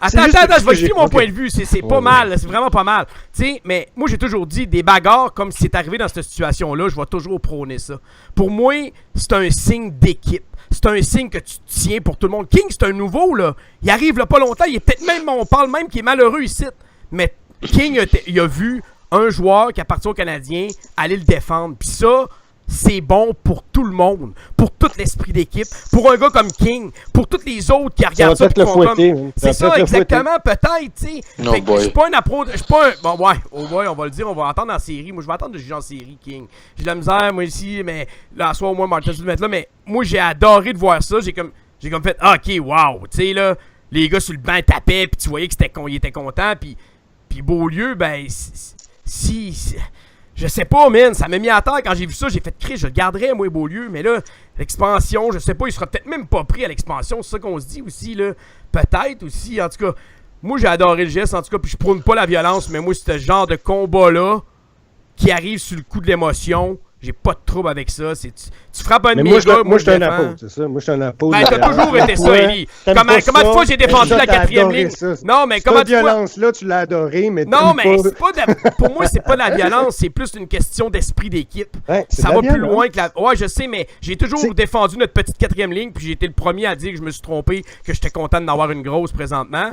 je vais expliquer mon point de vue. C'est pas mal. C'est vraiment pas mal. Tu sais, mais moi, j'ai toujours dit des bagarres comme c'est arrivé dans cette situation-là, je vais toujours prôner ça. Pour moi, c'est un signe d'équipe. C'est un signe que tu tiens pour tout le monde. King, c'est un nouveau, là. Il arrive là pas longtemps. Il est peut-être même, on parle même qu'il est malheureux ici. Mais King, il a vu un joueur qui appartient aux Canadiens aller le défendre. Puis ça, c'est bon pour tout le monde. Pour tout l'esprit d'équipe. Pour un gars comme King. Pour tous les autres qui regardent ça. C'est ça, exactement. Peut-être, tu sais. Je suis pas un approche. Je suis pas un. Bon, ouais, on va le dire. On va entendre en série. Moi, je vais attendre de juger en série, King. J'ai de la misère, moi, ici. Mais là, à soir, au moins, Martin, je vais le mettre là. Mais moi, j'ai adoré de voir ça. J'ai comme fait, OK, wow. Tu sais, là, les gars sur le banc tapaient. Puis tu voyais qu'ils étaient contents. Puis Beaulieu, ben, Je sais pas, man, ça m'a mis à terre quand j'ai vu ça. J'ai fait crier, je le garderais, moi, Beaulieu. Mais là, l'expansion, je sais pas, il sera peut-être même pas pris à l'expansion. C'est ça qu'on se dit aussi, là. Peut-être aussi, en tout cas. Moi, j'ai adoré le geste, en tout cas. Puis je prône pas la violence, mais moi, ce genre de combat-là qui arrive sur le coup de l'émotion, j'ai pas de trouble avec ça. Tu frappes un de mes gars,
moi, je suis un
défends.
apôtre, c'est ça. Moi, je suis un apôtre.
Ben, t'as toujours été ça, Élie. Comment de fois j'ai défendu la 4e ligne? Non, mais comment
cette violence-là, tu l'as adorée, mais
non, mais c'est pas pour moi, c'est pas de la violence, c'est plus une question d'esprit d'équipe.
Ouais,
ça va plus loin que la... Ouais, je sais, mais j'ai toujours défendu notre petite 4e ligne, puis j'ai été le premier à dire que je me suis trompé, que j'étais content d'en avoir une grosse présentement.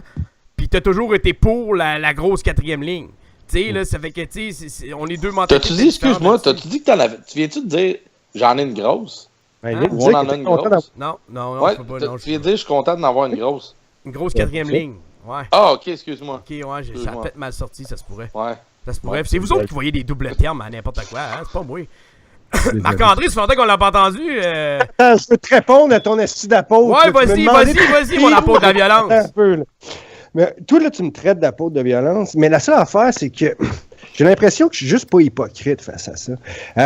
Puis t'as toujours été pour la grosse 4e ligne. Tu sais, là, ça fait que, tu sais, on est deux mentalités.
T'as-tu dit, excuse-moi, t'as-tu dit que t'en avais... Tu viens-tu de dire, j'en ai une grosse?
Hein?
Ou on en a une grosse?
Non,
Ouais,
je peux pas. Non,
tu viens de dire, je suis content d'en avoir une grosse.
Une grosse 4e ligne. Ouais.
Ah, ok, excuse-moi.
Ok, ouais, ça a peut-être mal sorti, ça se pourrait.
Ouais.
Ça se pourrait. Ouais. C'est vous autres qui voyez des doubles termes à n'importe quoi, hein? C'est pas moi. Marc-André, ça fait longtemps qu'on l'a pas entendu.
Attends, je peux te répondre à ton esti d'apôtre.
Ouais, vas-y, mon apôtre de la violence.
Un peu, là. Mais toi, là, tu me traites d'apôtre de violence, mais la seule affaire, c'est que j'ai l'impression que je suis juste pas hypocrite face à ça.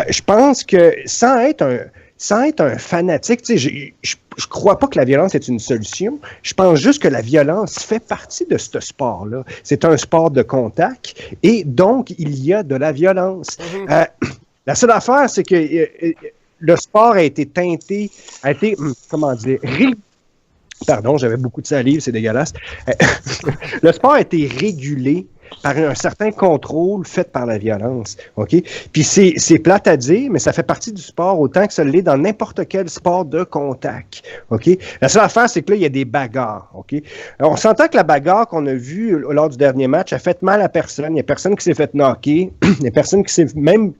Je pense que sans être un fanatique, tu sais, je crois pas que la violence est une solution. Je pense juste que la violence fait partie de ce sport-là. C'est un sport de contact et donc il y a de la violence. La seule affaire, c'est que le sport a été teinté, comment dire, pardon, j'avais beaucoup de salive, c'est dégueulasse. Le sport a été régulé par un certain contrôle fait par la violence, OK? Puis c'est plate à dire, mais ça fait partie du sport autant que ça l'est dans n'importe quel sport de contact, OK? La seule affaire, c'est que là, il y a des bagarres, OK? Alors, on s'entend que la bagarre qu'on a vue lors du dernier match a fait mal à personne. Il n'y a personne qui s'est fait knocker. Il n'y a personne qui s'est même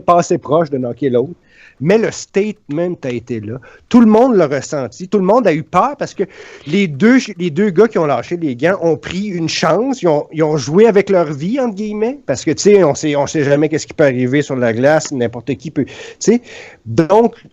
pas assez proche de knocker l'autre. Mais le statement a été là. Tout le monde l'a ressenti. Tout le monde a eu peur parce que les deux gars qui ont lâché les gants ont pris une chance. Ils ont joué avec leur vie, entre guillemets. Parce que, tu sais, on sait jamais qu'est-ce qui peut arriver sur la glace. N'importe qui peut... Tu sais, donc...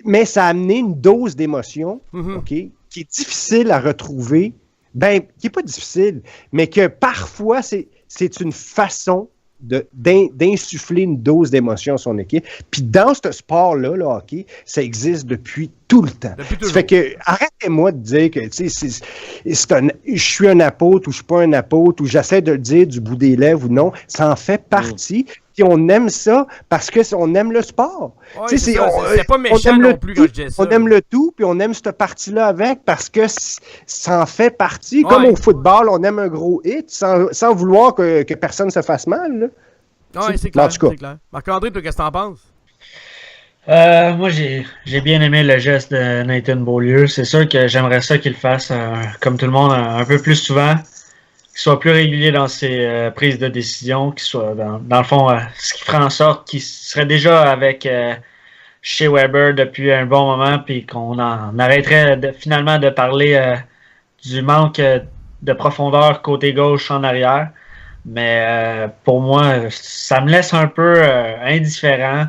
Mais ça a amené une dose d'émotion, OK, qui est difficile à retrouver. Ben, qui n'est pas difficile, mais que parfois, c'est une façon d'insuffler une dose d'émotion à son équipe. Puis dans ce sport-là, le hockey, ça existe depuis tout le temps. Ça fait que, arrêtez-moi de dire que, tu sais, je suis un apôtre ou je suis pas un apôtre ou j'essaie de le dire du bout des lèvres ou non. Ça en fait partie. Puis on aime ça parce qu'on aime le sport.
Ouais, c'est pas méchant non plus quand je dis ça.
On aime le tout, puis on aime cette partie-là avec parce que ça en fait partie. Comme au football, on aime un gros hit sans vouloir que personne se fasse mal.
Oui, c'est clair. C'est clair. Marc-André, toi, qu'est-ce que t'en penses?
Moi, j'ai bien aimé le geste de Nathan Beaulieu. C'est sûr que j'aimerais ça qu'il le fasse, comme tout le monde, un peu plus souvent. Qu'il soit plus régulier dans ses prises de décision, qu'il soit dans le fond, ce qui ferait en sorte qu'il serait déjà avec chez Weber depuis un bon moment, puis qu'on en arrêterait finalement de parler du manque de profondeur côté gauche en arrière. Mais pour moi, ça me laisse un peu indifférent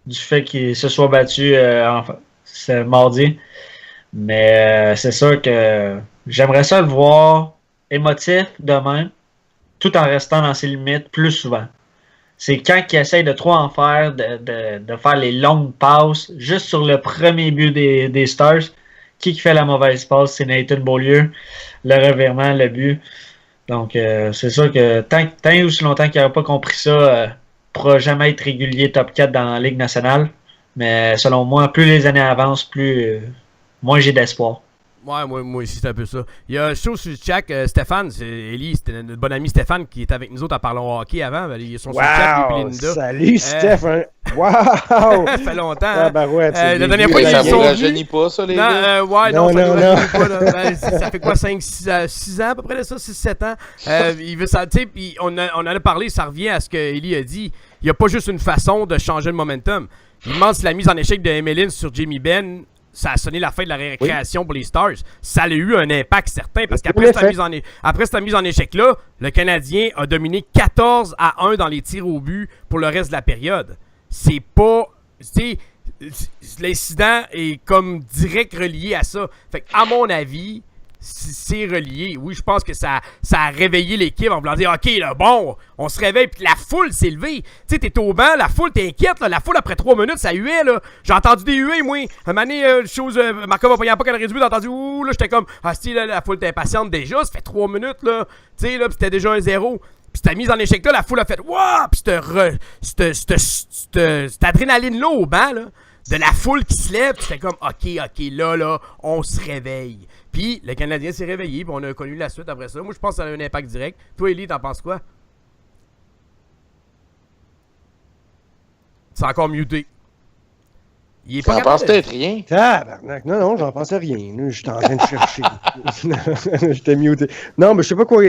du fait qu'il se soit battu ce mardi. Mais c'est sûr que j'aimerais ça le voir émotif de même, tout en restant dans ses limites plus souvent. C'est quand il essaye de trop en faire, de faire les longues passes, juste sur le premier but des Stars. Qui fait la mauvaise passe? C'est Nathan Beaulieu. Le revirement, le but. Donc, c'est sûr que tant et aussi longtemps qu'il n'aura pas compris ça, ne pourra jamais être régulier top 4 dans la Ligue nationale. Mais selon moi, plus les années avancent, plus moins j'ai d'espoir.
Ouais, moi aussi, c'est un peu ça. Il y a un show sur le chat, Stéphane, Élie, c'était notre bon ami Stéphane qui était avec nous autres à Parlons Hockey avant. Ils sont sur le chat, lui et Linda.
Salut, Stéphane! Wow!
Ça fait longtemps.
Ah, ben ouais,
la dernière fois,
ça
ils
vous
sont
rajeunit pas, ça, les gars?
Ouais, non, ça nous rajeunit pas. Là. Ça fait quoi, 6 ans à peu près de ça, 6-7 ans? Il veut ça, tu sais, puis on en a parlé, ça revient à ce que Élie a dit. Il n'y a pas juste une façon de changer le momentum. Il demande si la mise en échec de Emeline sur Jamie Benn, ça a sonné la fin de la récréation pour les Stars. Ça a eu un impact certain parce qu'après cette mise en échec-là, le Canadien a dominé 14-1 dans les tirs au but pour le reste de la période. C'est pas... L'incident est comme direct relié à ça. Fait à mon avis, c'est relié. Oui, je pense que ça a réveillé l'équipe en voulant dire, OK, là, bon, on se réveille, puis la foule s'est levée. Tu sais, t'es au banc, la foule, t'es inquiète, là, la foule, après 3 minutes, ça huait, là. J'ai entendu des huées, moi. Un moment donné, Markov a pas qu'elle a réduit, j'ai entendu, ouh, là, j'étais comme, ah, si, là, la foule était impatiente déjà, ça fait 3 minutes, là. Tu sais, là, pis c'était déjà 1-0. Puis cette mise en échec là, la foule a fait, waouh, pis cette adrénaline-là au banc, là, de la foule qui se lève, c'était comme, OK, là, on se réveille. Puis le Canadien s'est réveillé, puis on a connu la suite après ça. Moi, je pense que ça a un impact direct. Toi, Élie, t'en penses quoi? C'est encore muté. Il est pas
T'en penses peut-être rien.
Tabarnak. Non, j'en pensais rien. J'étais en train de chercher. J'étais muté. Non, mais je sais pas quoi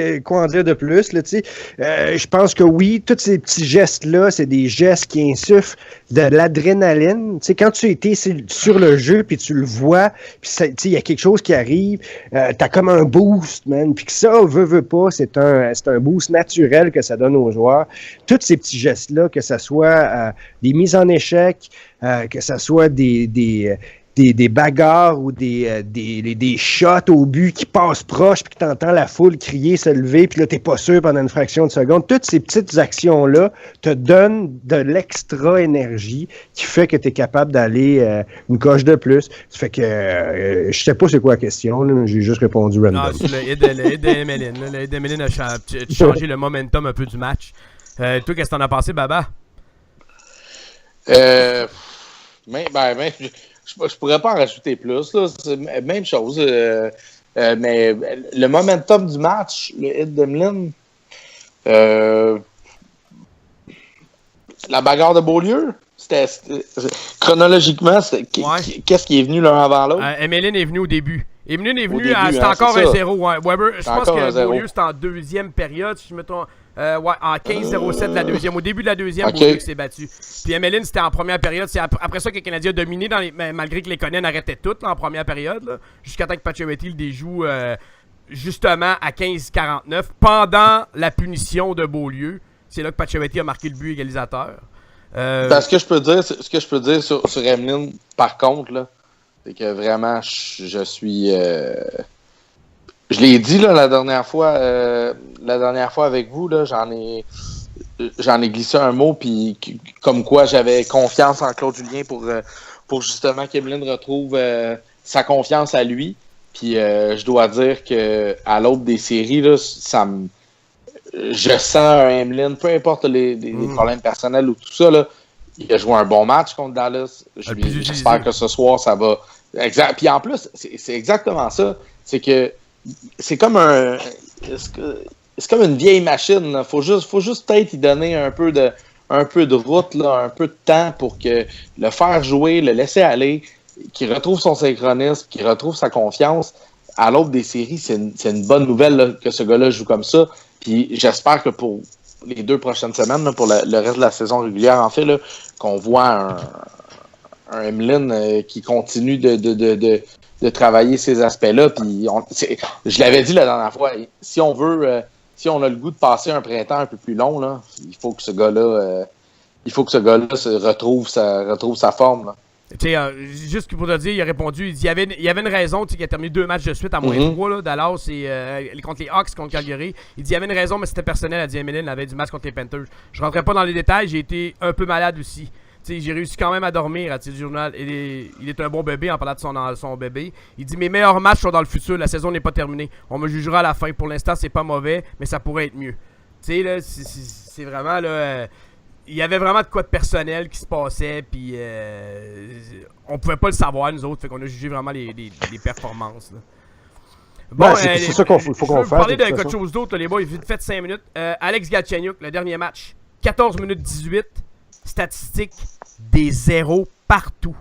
en dire de plus. Là, je pense que oui, tous ces petits gestes-là, c'est des gestes qui insufflent de l'adrénaline. T'sais, quand tu étais sur le jeu, puis tu le vois, puis il y a quelque chose qui arrive, t'as comme un boost, man. Puis que ça, veut pas, c'est un boost naturel que ça donne aux joueurs. Tous ces petits gestes-là, que ça soit des mises en échec, que ça soit des bagarres ou des shots au but qui passent proche puis que t'entends la foule crier, se lever puis là t'es pas sûr pendant une fraction de seconde. Toutes ces petites actions-là te donnent de l'extra énergie qui fait que t'es capable d'aller une coche de plus. Ça fait que je sais pas c'est quoi la question, là, j'ai juste répondu random.
Non, c'est le hit d'Emeline. Le hit d'Emeline a changé le momentum un peu du match. Toi, qu'est-ce que t'en as pensé, Baba?
Je pourrais pas en rajouter plus. Là. C'est la même chose. Mais le momentum du match, le hit d'Emeline, la bagarre de Beaulieu, chronologiquement, qu'est-ce qui est venu l'un avant l'autre?
Emeline est venu au début. Emeline est venu,
c'était
encore
un
0. Ouais. Weber, je pense que Beaulieu,
0.
c'était en deuxième période, si je me trompe. En 15-07 de la deuxième. Au début de la deuxième, Beaulieu qui s'est battu. Puis Emeline, c'était en première période. C'est après ça que les Canadiens ont dominé, malgré que les Conan arrêtaient toutes là, en première période. Là, jusqu'à temps que Pacioretty le déjoue justement à 15-49. Pendant la punition de Beaulieu, c'est là que Pacioretty a marqué le but égalisateur.
Ce que je peux dire sur Emeline, par contre, là, c'est que vraiment, je suis... Je l'ai dit là, la dernière fois avec vous, là, j'en ai glissé un mot, puis comme quoi j'avais confiance en Claude Julien pour justement qu'Emeline retrouve sa confiance à lui. Puis je dois dire que à l'autre des séries, là, je sens un Emeline, peu importe les problèmes personnels ou tout ça, là, il a joué un bon match contre Dallas. J'espère que ce soir, ça va. Exact. Puis en plus, c'est exactement ça. C'est que c'est comme une vieille machine. Là. Faut juste peut-être y donner un peu de route, là, un peu de temps pour que le faire jouer, le laisser aller, qu'il retrouve son synchronisme, qu'il retrouve sa confiance. À l'autre des séries, c'est une bonne nouvelle là, que ce gars-là joue comme ça. Puis j'espère que pour les 2 prochaines semaines, là, pour le reste de la saison régulière, en fait, là, qu'on voit un Emeline qui continue de travailler ces aspects-là. Puis je l'avais dit la dernière fois, si on a le goût de passer un printemps un peu plus long, là, il faut que ce gars-là retrouve sa forme. Là.
Tu sais, juste pour te dire, il a répondu, il y avait une raison, tu sais, qu'il a terminé 2 matchs de suite à moins 3, là, Dallas et contre les Hawks, contre Calgary. Il dit, il y avait une raison, mais c'était personnel, a dit Emeline, il avait du match contre les Panthers. Je rentrais pas dans les détails, j'ai été un peu malade aussi. T'sais, j'ai réussi quand même à dormir, à titre du journal. Il est un bon bébé en parlant de son bébé. Il dit, mes meilleurs matchs sont dans le futur, la saison n'est pas terminée. On me jugera à la fin. Pour l'instant, c'est pas mauvais, mais ça pourrait être mieux. Tu sais, là, c'est vraiment, là... il y avait vraiment de quoi de personnel qui se passait, puis on pouvait pas le savoir, nous autres, fait qu'on a jugé vraiment les performances. Là.
Bon, c'est ça qu'il faut qu'on fasse.
Je vais parler de quelque chose d'autre, les boys, vite fait 5 minutes. Alex Galchenyuk, le dernier match, 14 minutes 18, statistique des 0 partout.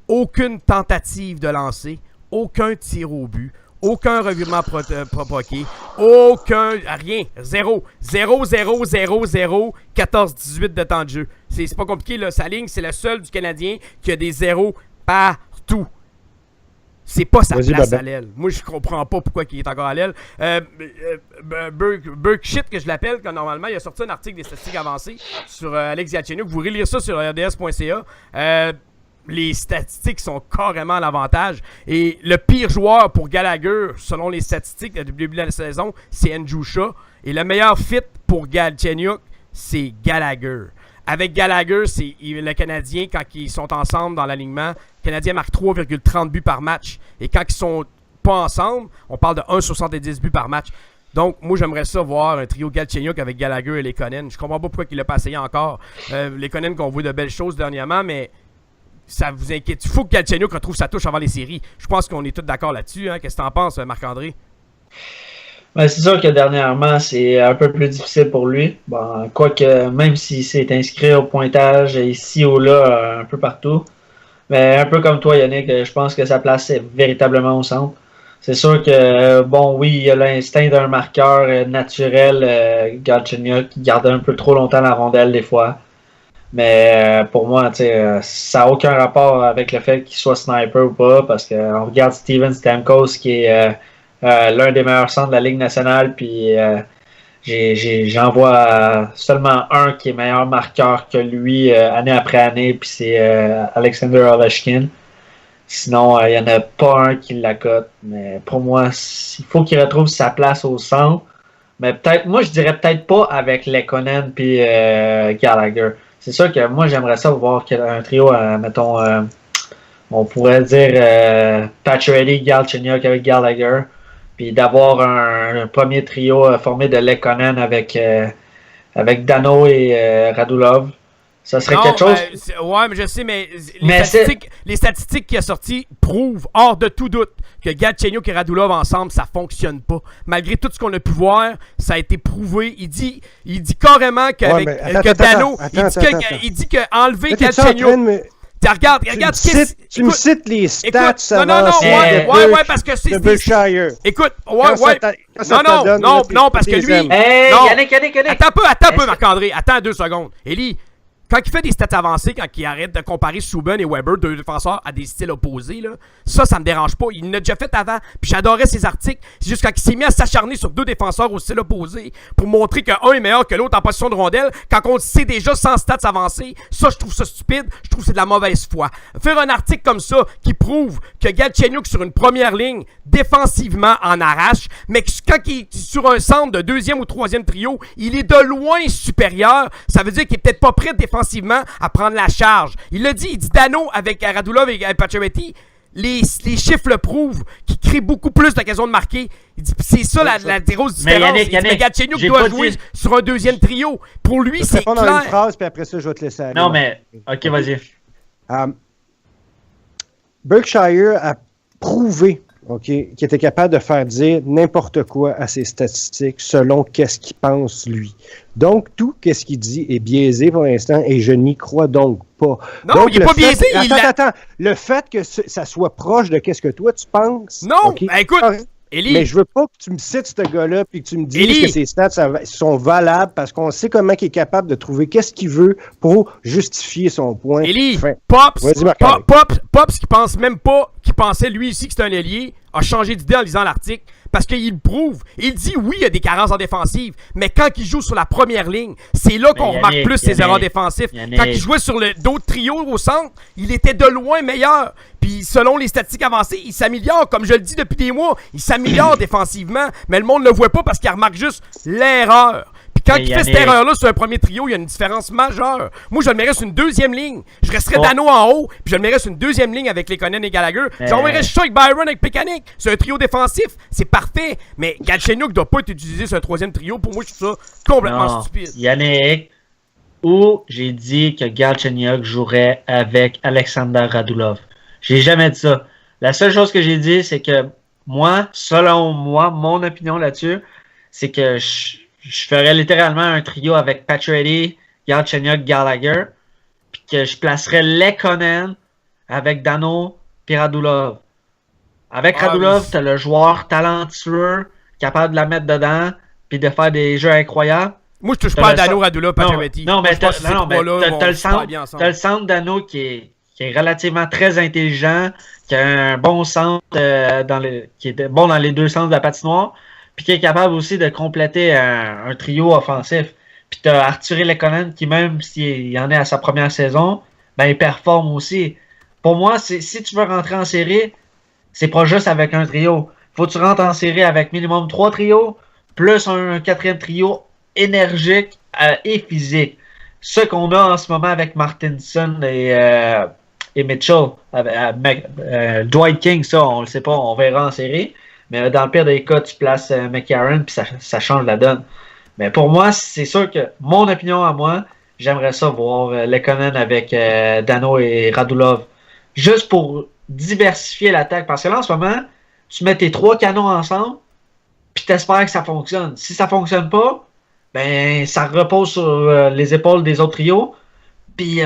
Aucune tentative de lancer, aucun tir au but, aucun revirement provoqué, rien, 0, 0, 0, 0, 0, 14, 18 de temps de jeu. C'est pas compliqué, là, sa ligne, c'est le seul du Canadien qui a des 0 partout. C'est pas sa place à l'aile. Moi, je comprends pas pourquoi il est encore à l'aile. Burkshit, que je l'appelle, quand normalement, il a sorti un article des statistiques avancées sur Alex Galchenyuk. Vous pourrez lire ça sur rds.ca. les statistiques sont carrément à l'avantage. Et le pire joueur pour Gallagher, selon les statistiques depuis le début de la saison, c'est Andrew Shaw. Et le meilleur fit pour Galchenyuk, c'est Gallagher. Avec Gallagher, c'est le Canadien, quand ils sont ensemble dans l'alignement, le Canadien marque 3,30 buts par match. Et quand ils sont pas ensemble, on parle de 1,70 buts par match. Donc, moi, j'aimerais ça voir un trio Galchenyuk avec Gallagher et Lekonen. Je comprends pas pourquoi il l'a pas essayé encore. Lekonen qu'on voit de belles choses dernièrement, mais ça vous inquiète. Il faut que Galchenyuk retrouve sa touche avant les séries. Je pense qu'on est tous d'accord là-dessus. Hein? Qu'est-ce que t'en penses, Marc-André?
Ben, c'est sûr que dernièrement, c'est un peu plus difficile pour lui. Bon, quoique, même s'il s'est inscrit au pointage ici ou là, un peu partout. Mais un peu comme toi, Yannick, je pense que sa place est véritablement au centre. C'est sûr que, bon, oui, il a l'instinct d'un marqueur naturel, Galchenyuk, qui gardait un peu trop longtemps la rondelle des fois. Mais pour moi, ça n'a aucun rapport avec le fait qu'il soit sniper ou pas, parce qu'on regarde Steven Stamkos, qui est l'un des meilleurs centres de la Ligue nationale, puis j'en vois seulement un qui est meilleur marqueur que lui année après année, puis c'est Alexander Ovechkin. Sinon, il n'y en a pas un qui l'accote. Mais pour moi, il faut qu'il retrouve sa place au centre. Mais peut-être, moi, je dirais peut-être pas avec Lekonen puis Gallagher. C'est sûr que moi, j'aimerais ça voir un trio, mettons, on pourrait dire Pacioretty, Galchenyuk avec Gallagher. Puis d'avoir un premier trio formé de Lekonen avec Dano et Radulov. Ça serait quelque chose.
Ouais, mais je sais, mais les statistiques qu'il a sorties prouvent, hors de tout doute, que Galchenyuk et Radulov ensemble, ça fonctionne pas. Malgré tout ce qu'on a pu voir, ça a été prouvé. Il dit carrément qu'avec Dano, il dit que enlever Galchenyuk. Regarde,
tu me cites les stats.
Écoute, non, ouais, parce que c'est.
Berkshire.
Écoute, ouais. Non, parce que lui.
Hey,
non.
Yannick.
Attends un peu, Marc-André. Attends 2 secondes. Élie, quand il fait des stats avancées, quand il arrête de comparer Subban et Weber, 2 défenseurs, à des styles opposés, là, ça me dérange pas. Il l'a déjà fait avant, puis j'adorais ses articles. C'est juste quand il s'est mis à s'acharner sur 2 défenseurs au style opposé pour montrer qu'un est meilleur que l'autre en position de rondelle, quand on le sait déjà sans stats avancées, ça, je trouve ça stupide. Je trouve que c'est de la mauvaise foi. Faire un article comme ça qui prouve que Galchenyuk sur une première ligne, défensivement, en arrache, mais que quand il est sur un centre de 2e ou 3e trio, il est de loin supérieur. Ça veut dire qu'il est peut-être pas prêt défensivement à prendre la charge. Il l'a dit, Dano avec Radulov et Pacioretty, les chiffres le prouvent, qu'il crée beaucoup plus d'occasions de marquer. Il dit, c'est ça la grosse différence. Mais Galchenyuk doit jouer sur un 2e trio. Pour lui, c'est clair.
Dans une phrase, puis après ça, je vais te laisser aller.
Non, mais, ok, vas-y.
Berkshire a prouvé qu'il était capable de faire dire n'importe quoi à ses statistiques selon qu'est-ce qu'il pense lui. Donc, tout qu'est-ce qu'il dit est biaisé pour l'instant et je n'y crois donc pas.
Non,
donc,
il n'est pas biaisé.
Attends. Le fait que ça soit proche de qu'est-ce que toi tu penses...
Non, ben écoute... Élie.
Mais je veux pas que tu me cites ce gars-là puis que tu me dises que ses stats sont valables parce qu'on sait comment il est capable de trouver qu'est-ce qu'il veut pour justifier son point.
Élie,
enfin,
Pops qui pense même pas, qui pensait lui aussi que c'était un ailier, a changé d'idée en lisant l'article parce qu'il le prouve. Il dit oui, il y a des carences en défensive, mais quand il joue sur la première ligne, c'est là qu'on remarque plus ses erreurs défensives. Quand il jouait sur d'autres trios au centre, il était de loin meilleur. Puis selon les statistiques avancées, il s'améliore, comme je le dis depuis des mois, il s'améliore défensivement, mais le monde ne le voit pas parce qu'il remarque juste l'erreur. Puis quand il fait cette erreur-là sur un premier trio, il y a une différence majeure. Moi, je le mets sur une 2e ligne. Je resterais Dano en haut, puis je le mets sur une 2e ligne avec Lekonen et Gallagher. J'enverrais ça avec Byron, avec Plekanec. C'est un trio défensif, c'est parfait. Mais Galchenyuk ne doit pas être utilisé sur un 3e trio. Pour moi, je trouve ça complètement stupide.
Yannick, où j'ai dit que Galchenyuk jouerait avec Alexander Radulov. J'ai jamais dit ça. La seule chose que j'ai dit, c'est que moi, selon moi, mon opinion là-dessus, c'est que je ferais littéralement un trio avec Pacioretty, Galchenyuk, Gallagher, puis que je placerais Lekonen avec Dano puis Radulov. Avec Radulov, t'as le joueur talentueux, capable de la mettre dedans, puis de faire des jeux incroyables.
Moi, je touche pas à Dano, Radulov, Pacioretty.
Non, mais t'as le centre Dano qui est relativement très intelligent, qui a un bon centre, qui est bon dans les 2 sens de la patinoire, puis qui est capable aussi de compléter un trio offensif. Puis tu as Arthur Lekonen qui, même s'il en est à sa première saison, ben il performe aussi. Pour moi, si tu veux rentrer en série, c'est pas juste avec un trio. Faut que tu rentres en série avec minimum 3 trios, plus un 4e trio énergique et physique. Ce qu'on a en ce moment avec Martinson et Mitchell. Dwight King, ça, on le sait pas, on verra en série. Mais dans le pire des cas, tu places McCarron, puis ça change la donne. Mais pour moi, c'est sûr que, mon opinion à moi, j'aimerais ça voir Lekkonen avec Dano et Radulov. Juste pour diversifier l'attaque. Parce que là, en ce moment, tu mets tes 3 canons ensemble, puis t'espères que ça fonctionne. Si ça fonctionne pas, ben ça repose sur les épaules des autres trios. Puis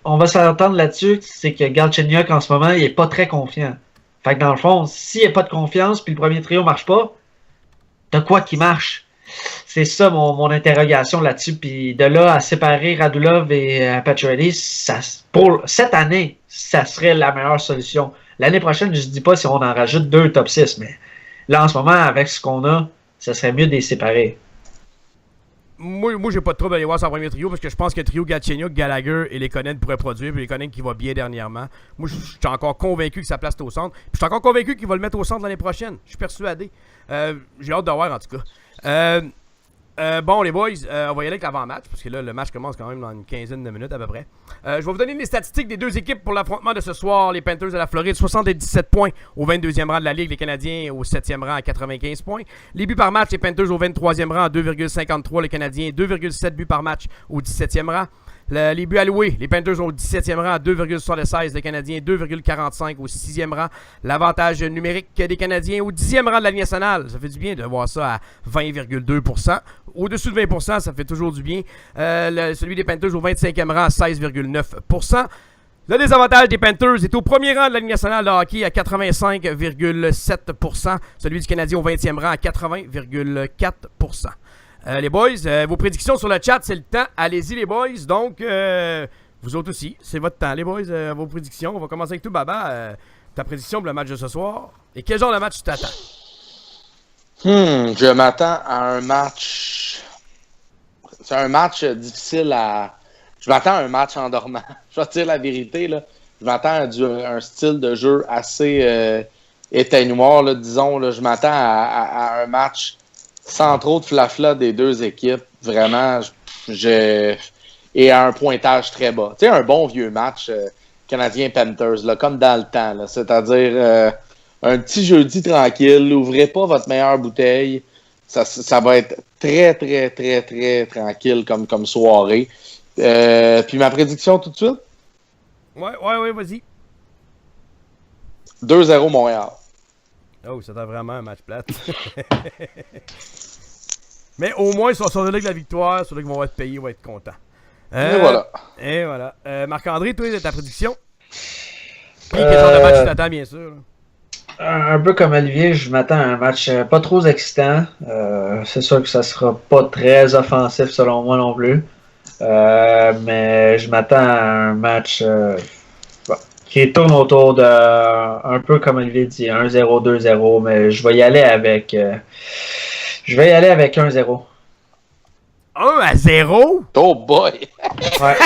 on va s'entendre là-dessus, c'est que Galchenyuk, en ce moment, il est pas très confiant. Fait que dans le fond, s'il n'y a pas de confiance, puis le premier trio marche pas, t'as quoi qui marche? C'est ça mon interrogation là-dessus. Puis de là à séparer Radulov et Pacioretty, pour cette année, ça serait la meilleure solution. L'année prochaine, je ne dis pas si on en rajoute 2 top 6, mais là, en ce moment, avec ce qu'on a, ça serait mieux de les séparer.
Moi, j'ai pas de trouble d'aller voir son premier trio parce que je pense que le trio Galchenyuk, Gallagher et Lekkonen pourraient produire, puis Lekkonen qui va bien dernièrement. Moi, je suis encore convaincu que sa place est au centre. Puis je suis encore convaincu qu'il va le mettre au centre l'année prochaine. Je suis persuadé. J'ai hâte de voir en tout cas. Bon, les boys, on va y aller avec l'avant-match, parce que là, le match commence quand même dans une quinzaine de minutes à peu près. Je vais vous donner les statistiques des deux équipes pour l'affrontement de ce soir. Les Panthers de la Floride, 77 points au 22e rang de la Ligue. Les Canadiens au 7e rang à 95 points. Les buts par match, les Panthers au 23e rang à 2,53. Les Canadiens, 2,7 buts par match au 17e rang. Les buts alloués, les Panthers au 17e rang à 2,76, les Canadiens 2,45 au 6e rang. L'avantage numérique des Canadiens au 10e rang de la Ligue nationale, ça fait du bien de voir ça à 20,2%. Au-dessus de 20%, ça fait toujours du bien. Celui des Panthers au 25e rang à 16,9%. Le désavantage des Panthers est au premier rang de la Ligue nationale de hockey à 85,7%. Celui du Canadien au 20e rang à 80,4%. Les boys, vos prédictions sur le chat, c'est le temps. Allez-y, les boys. Donc, vous autres aussi, c'est votre temps, les boys. Vos prédictions. On va commencer avec tout, Baba. Ta prédiction pour le match de ce soir. Et quel genre de match tu t'attends?
Je m'attends à un match. C'est un match difficile à. Je m'attends à un match endormant. Je vais te dire la vérité, là. Je m'attends à un style de jeu assez éteignoir, là, disons. Là. Je m'attends à un match sans trop de flafla des deux équipes, vraiment, et à un pointage très bas. Tu sais, un bon vieux match Canadien-Panthers, là, comme dans le temps, là, c'est-à-dire un petit jeudi tranquille, ouvrez pas votre meilleure bouteille, ça va être très, très, très, très tranquille comme soirée. Puis ma prédiction tout de suite?
Ouais, vas-y.
2-0 Montréal.
Oh, c'était vraiment un match plate. Mais au moins, ils sont sur avec la victoire, sur ceux qui vont être payés, vont être contents. Et voilà. Marc-André, toi, ta prédiction? Puis quel genre de match tu t'attends, bien sûr?
Un peu comme Olivier, je m'attends à un match pas trop excitant. C'est sûr que ça sera pas très offensif selon moi non plus. Mais je m'attends à un match qui tourne autour de, un peu comme Olivier dit, 1-0, 2-0, mais je vais y aller avec 1-0.
1-0?
Oh boy!
Ouais.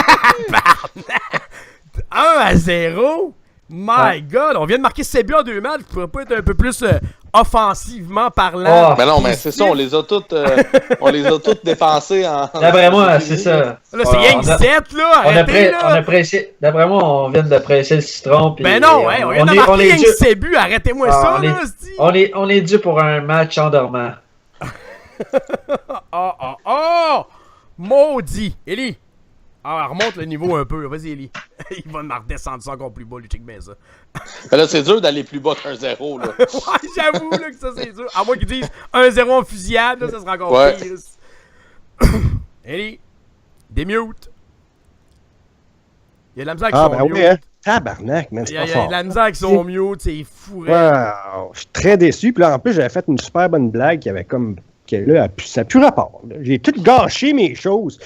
1-0? My God! On vient de marquer 7 buts en 2 matchs. Pourrait pas être un peu plus offensivement parlant?
Mais non, mais c'est ça, on les a toutes dépensés en...
D'après moi, c'est ça.
Là, c'est rien que 7, là! Arrêtez,
on a pressé. D'après moi, on vient de presser le citron. Puis
ben non, ouais, on vient de marquer rien que 7 buts. Arrêtez-moi ça, là!
On est dû pour un match endormant.
Oh! Maudit! Élie! Remonte le niveau un peu. Vas-y, Élie. Il va me redescendre ça encore plus bas, lui, check bien ça.
Ben là, c'est dur d'aller plus bas qu'un 0, là.
Ouais, j'avoue là, que ça, c'est dur. À moins qu'ils disent 1-0 en fusillade, là, ça sera encore pire. Élie, démute. Il y a de la misère avec son mute.
Oui, hein? Tabarnak, man, c'est pas fort.
Il y a de la misère avec son mute, c'est fou.
Wow, je suis très déçu. Puis là, en plus, j'avais fait une super bonne blague qui avait comme... Là, ça n'a plus rapport. Là. J'ai tout gâché mes choses.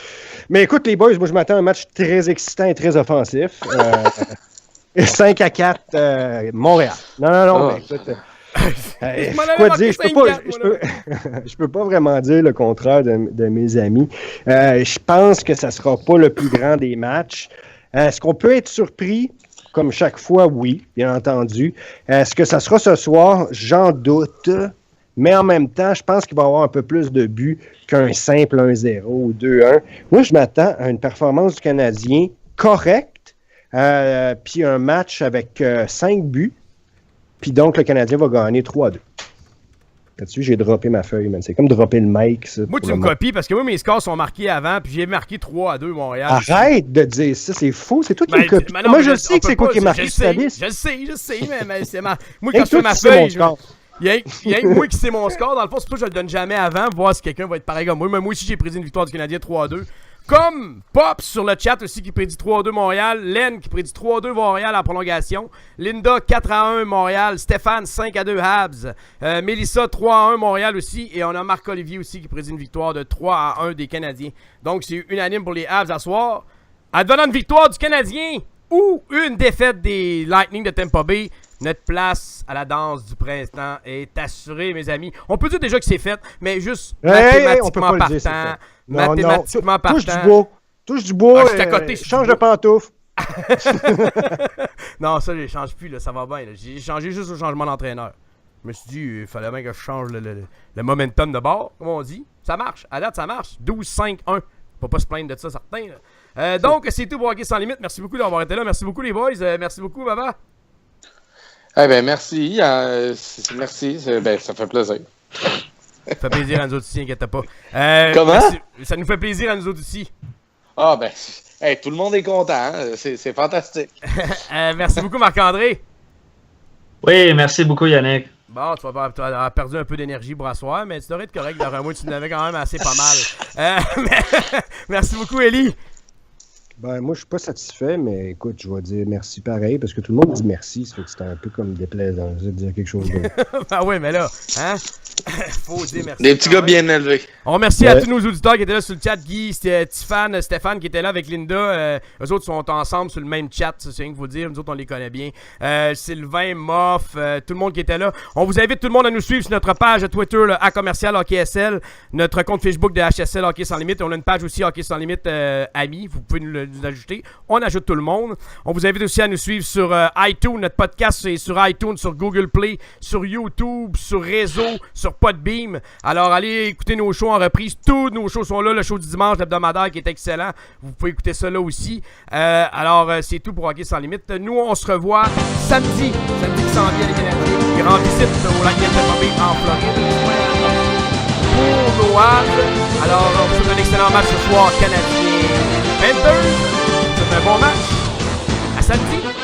Mais écoute, les boys, moi, je m'attends à un match très excitant et très offensif. 5-4, Montréal. Non, mais écoute... quoi dire? Je peux pas vraiment dire le contraire de mes amis. Je pense que ça sera pas le plus grand des matchs. Est-ce qu'on peut être surpris? comme chaque fois, oui, bien entendu. Est-ce que ça sera ce soir? J'en doute. Mais en même temps, je pense qu'il va y avoir un peu plus de buts qu'un simple 1-0 ou 2-1. Moi, je m'attends à une performance du Canadien correcte, puis un match avec 5 buts. Puis donc, le Canadien va gagner 3-2. Là-dessus, j'ai droppé ma feuille, man. C'est comme dropper le mic, ça.
Moi, tu me copies parce que moi, mes scores sont marqués avant, puis j'ai marqué 3-2 Montréal.
Arrête de dire ça, c'est faux. C'est toi qui me copies. Moi, je sais que c'est quoi qui est marqué sur ta liste.
Je sais, mais c'est ma... Moi, quand je fais ma feuille, il y a que moi qui sais mon score. Dans le fond, c'est pour ça que je le donne jamais avant, voir si quelqu'un va être pareil comme moi. Mais moi aussi, j'ai prédit une victoire du Canadien 3-2. Comme Pop sur le chat aussi qui prédit 3-2 Montréal. Len qui prédit 3-2 Montréal en prolongation. Linda 4-1 Montréal. Stéphane 5-2 Habs. Mélissa 3-1 Montréal aussi. Et on a Marc-Olivier aussi qui prédit une victoire de 3-1 des Canadiens. Donc c'est unanime pour les Habs à soir. Advenant une victoire du Canadien ou une défaite des Lightning de Tampa Bay, notre place à la danse du printemps est assurée, mes amis. On peut dire déjà que c'est fait, mais juste mathématiquement partant. Mathématiquement partant.
Touche du bois.
À côté,
change de pantoufle.
Non, ça, je ne change plus, là, ça va bien. Là. J'ai changé juste au changement d'entraîneur. Je me suis dit, il fallait bien que je change le momentum de bord, comme on dit. Ça marche. À date, ça marche. 12-5-1. Faut pas se plaindre de ça, certain. Donc, c'est tout pour Hockey Sans Limite. Merci beaucoup d'avoir été là. Merci beaucoup, les boys. Merci beaucoup, Baba.
Eh ben merci. Merci. Ça fait plaisir.
Ça fait plaisir à nous autres aussi, inquiète pas.
Comment?
Ça nous fait plaisir à nous autres aussi.
Ah ben, tout le monde est content. Hein? C'est fantastique.
Merci beaucoup, Marc-André.
Oui, merci beaucoup, Yannick.
Bon, tu as perdu un peu d'énergie pour asseoir, mais tu devrais être correct. D'après moi, tu en avais quand même assez pas mal. Merci beaucoup, Élie.
Ben, moi, je suis pas satisfait, mais écoute, je vais dire merci pareil, parce que tout le monde dit merci, ça fait que c'était un peu comme déplaisant de dire quelque chose d'autre.
Ah oui, mais là, hein? Faut dire merci.
Des petits gars bien élevés.
On remercie à tous nos auditeurs qui étaient là sur le chat. Guy, Tiffane, Stéphane qui étaient là avec Linda. Eux autres sont ensemble sur le même chat, c'est rien que vous dire. Nous autres, on les connaît bien. Sylvain, Moff, tout le monde qui était là. On vous invite tout le monde à nous suivre sur notre page Twitter, le @commercial HockeySL, notre compte Facebook de HSL Hockey Sans Limite. On a une page aussi Hockey Sans Limite Amis. Vous pouvez nous ajouter. On ajoute tout le monde. On vous invite aussi à nous suivre sur iTunes. Notre podcast, c'est sur iTunes, sur Google Play, sur YouTube, sur Réseau, sur Podbeam. Alors, allez écouter nos shows en reprise. Tous nos shows sont là. Le show du dimanche, l'hebdomadaire, qui est excellent. Vous pouvez écouter ça là aussi. Alors, c'est tout pour Hockey Sans Limite. Nous, on se revoit samedi. Samedi qui s'en vient, les Canadiens. Ils rendent visite au lac de Tampa Bay en Floride. Pour nos Habs. Alors, on vous souhaite un excellent match ce soir, Canadien. Panthers. C'est un bon match. À samedi.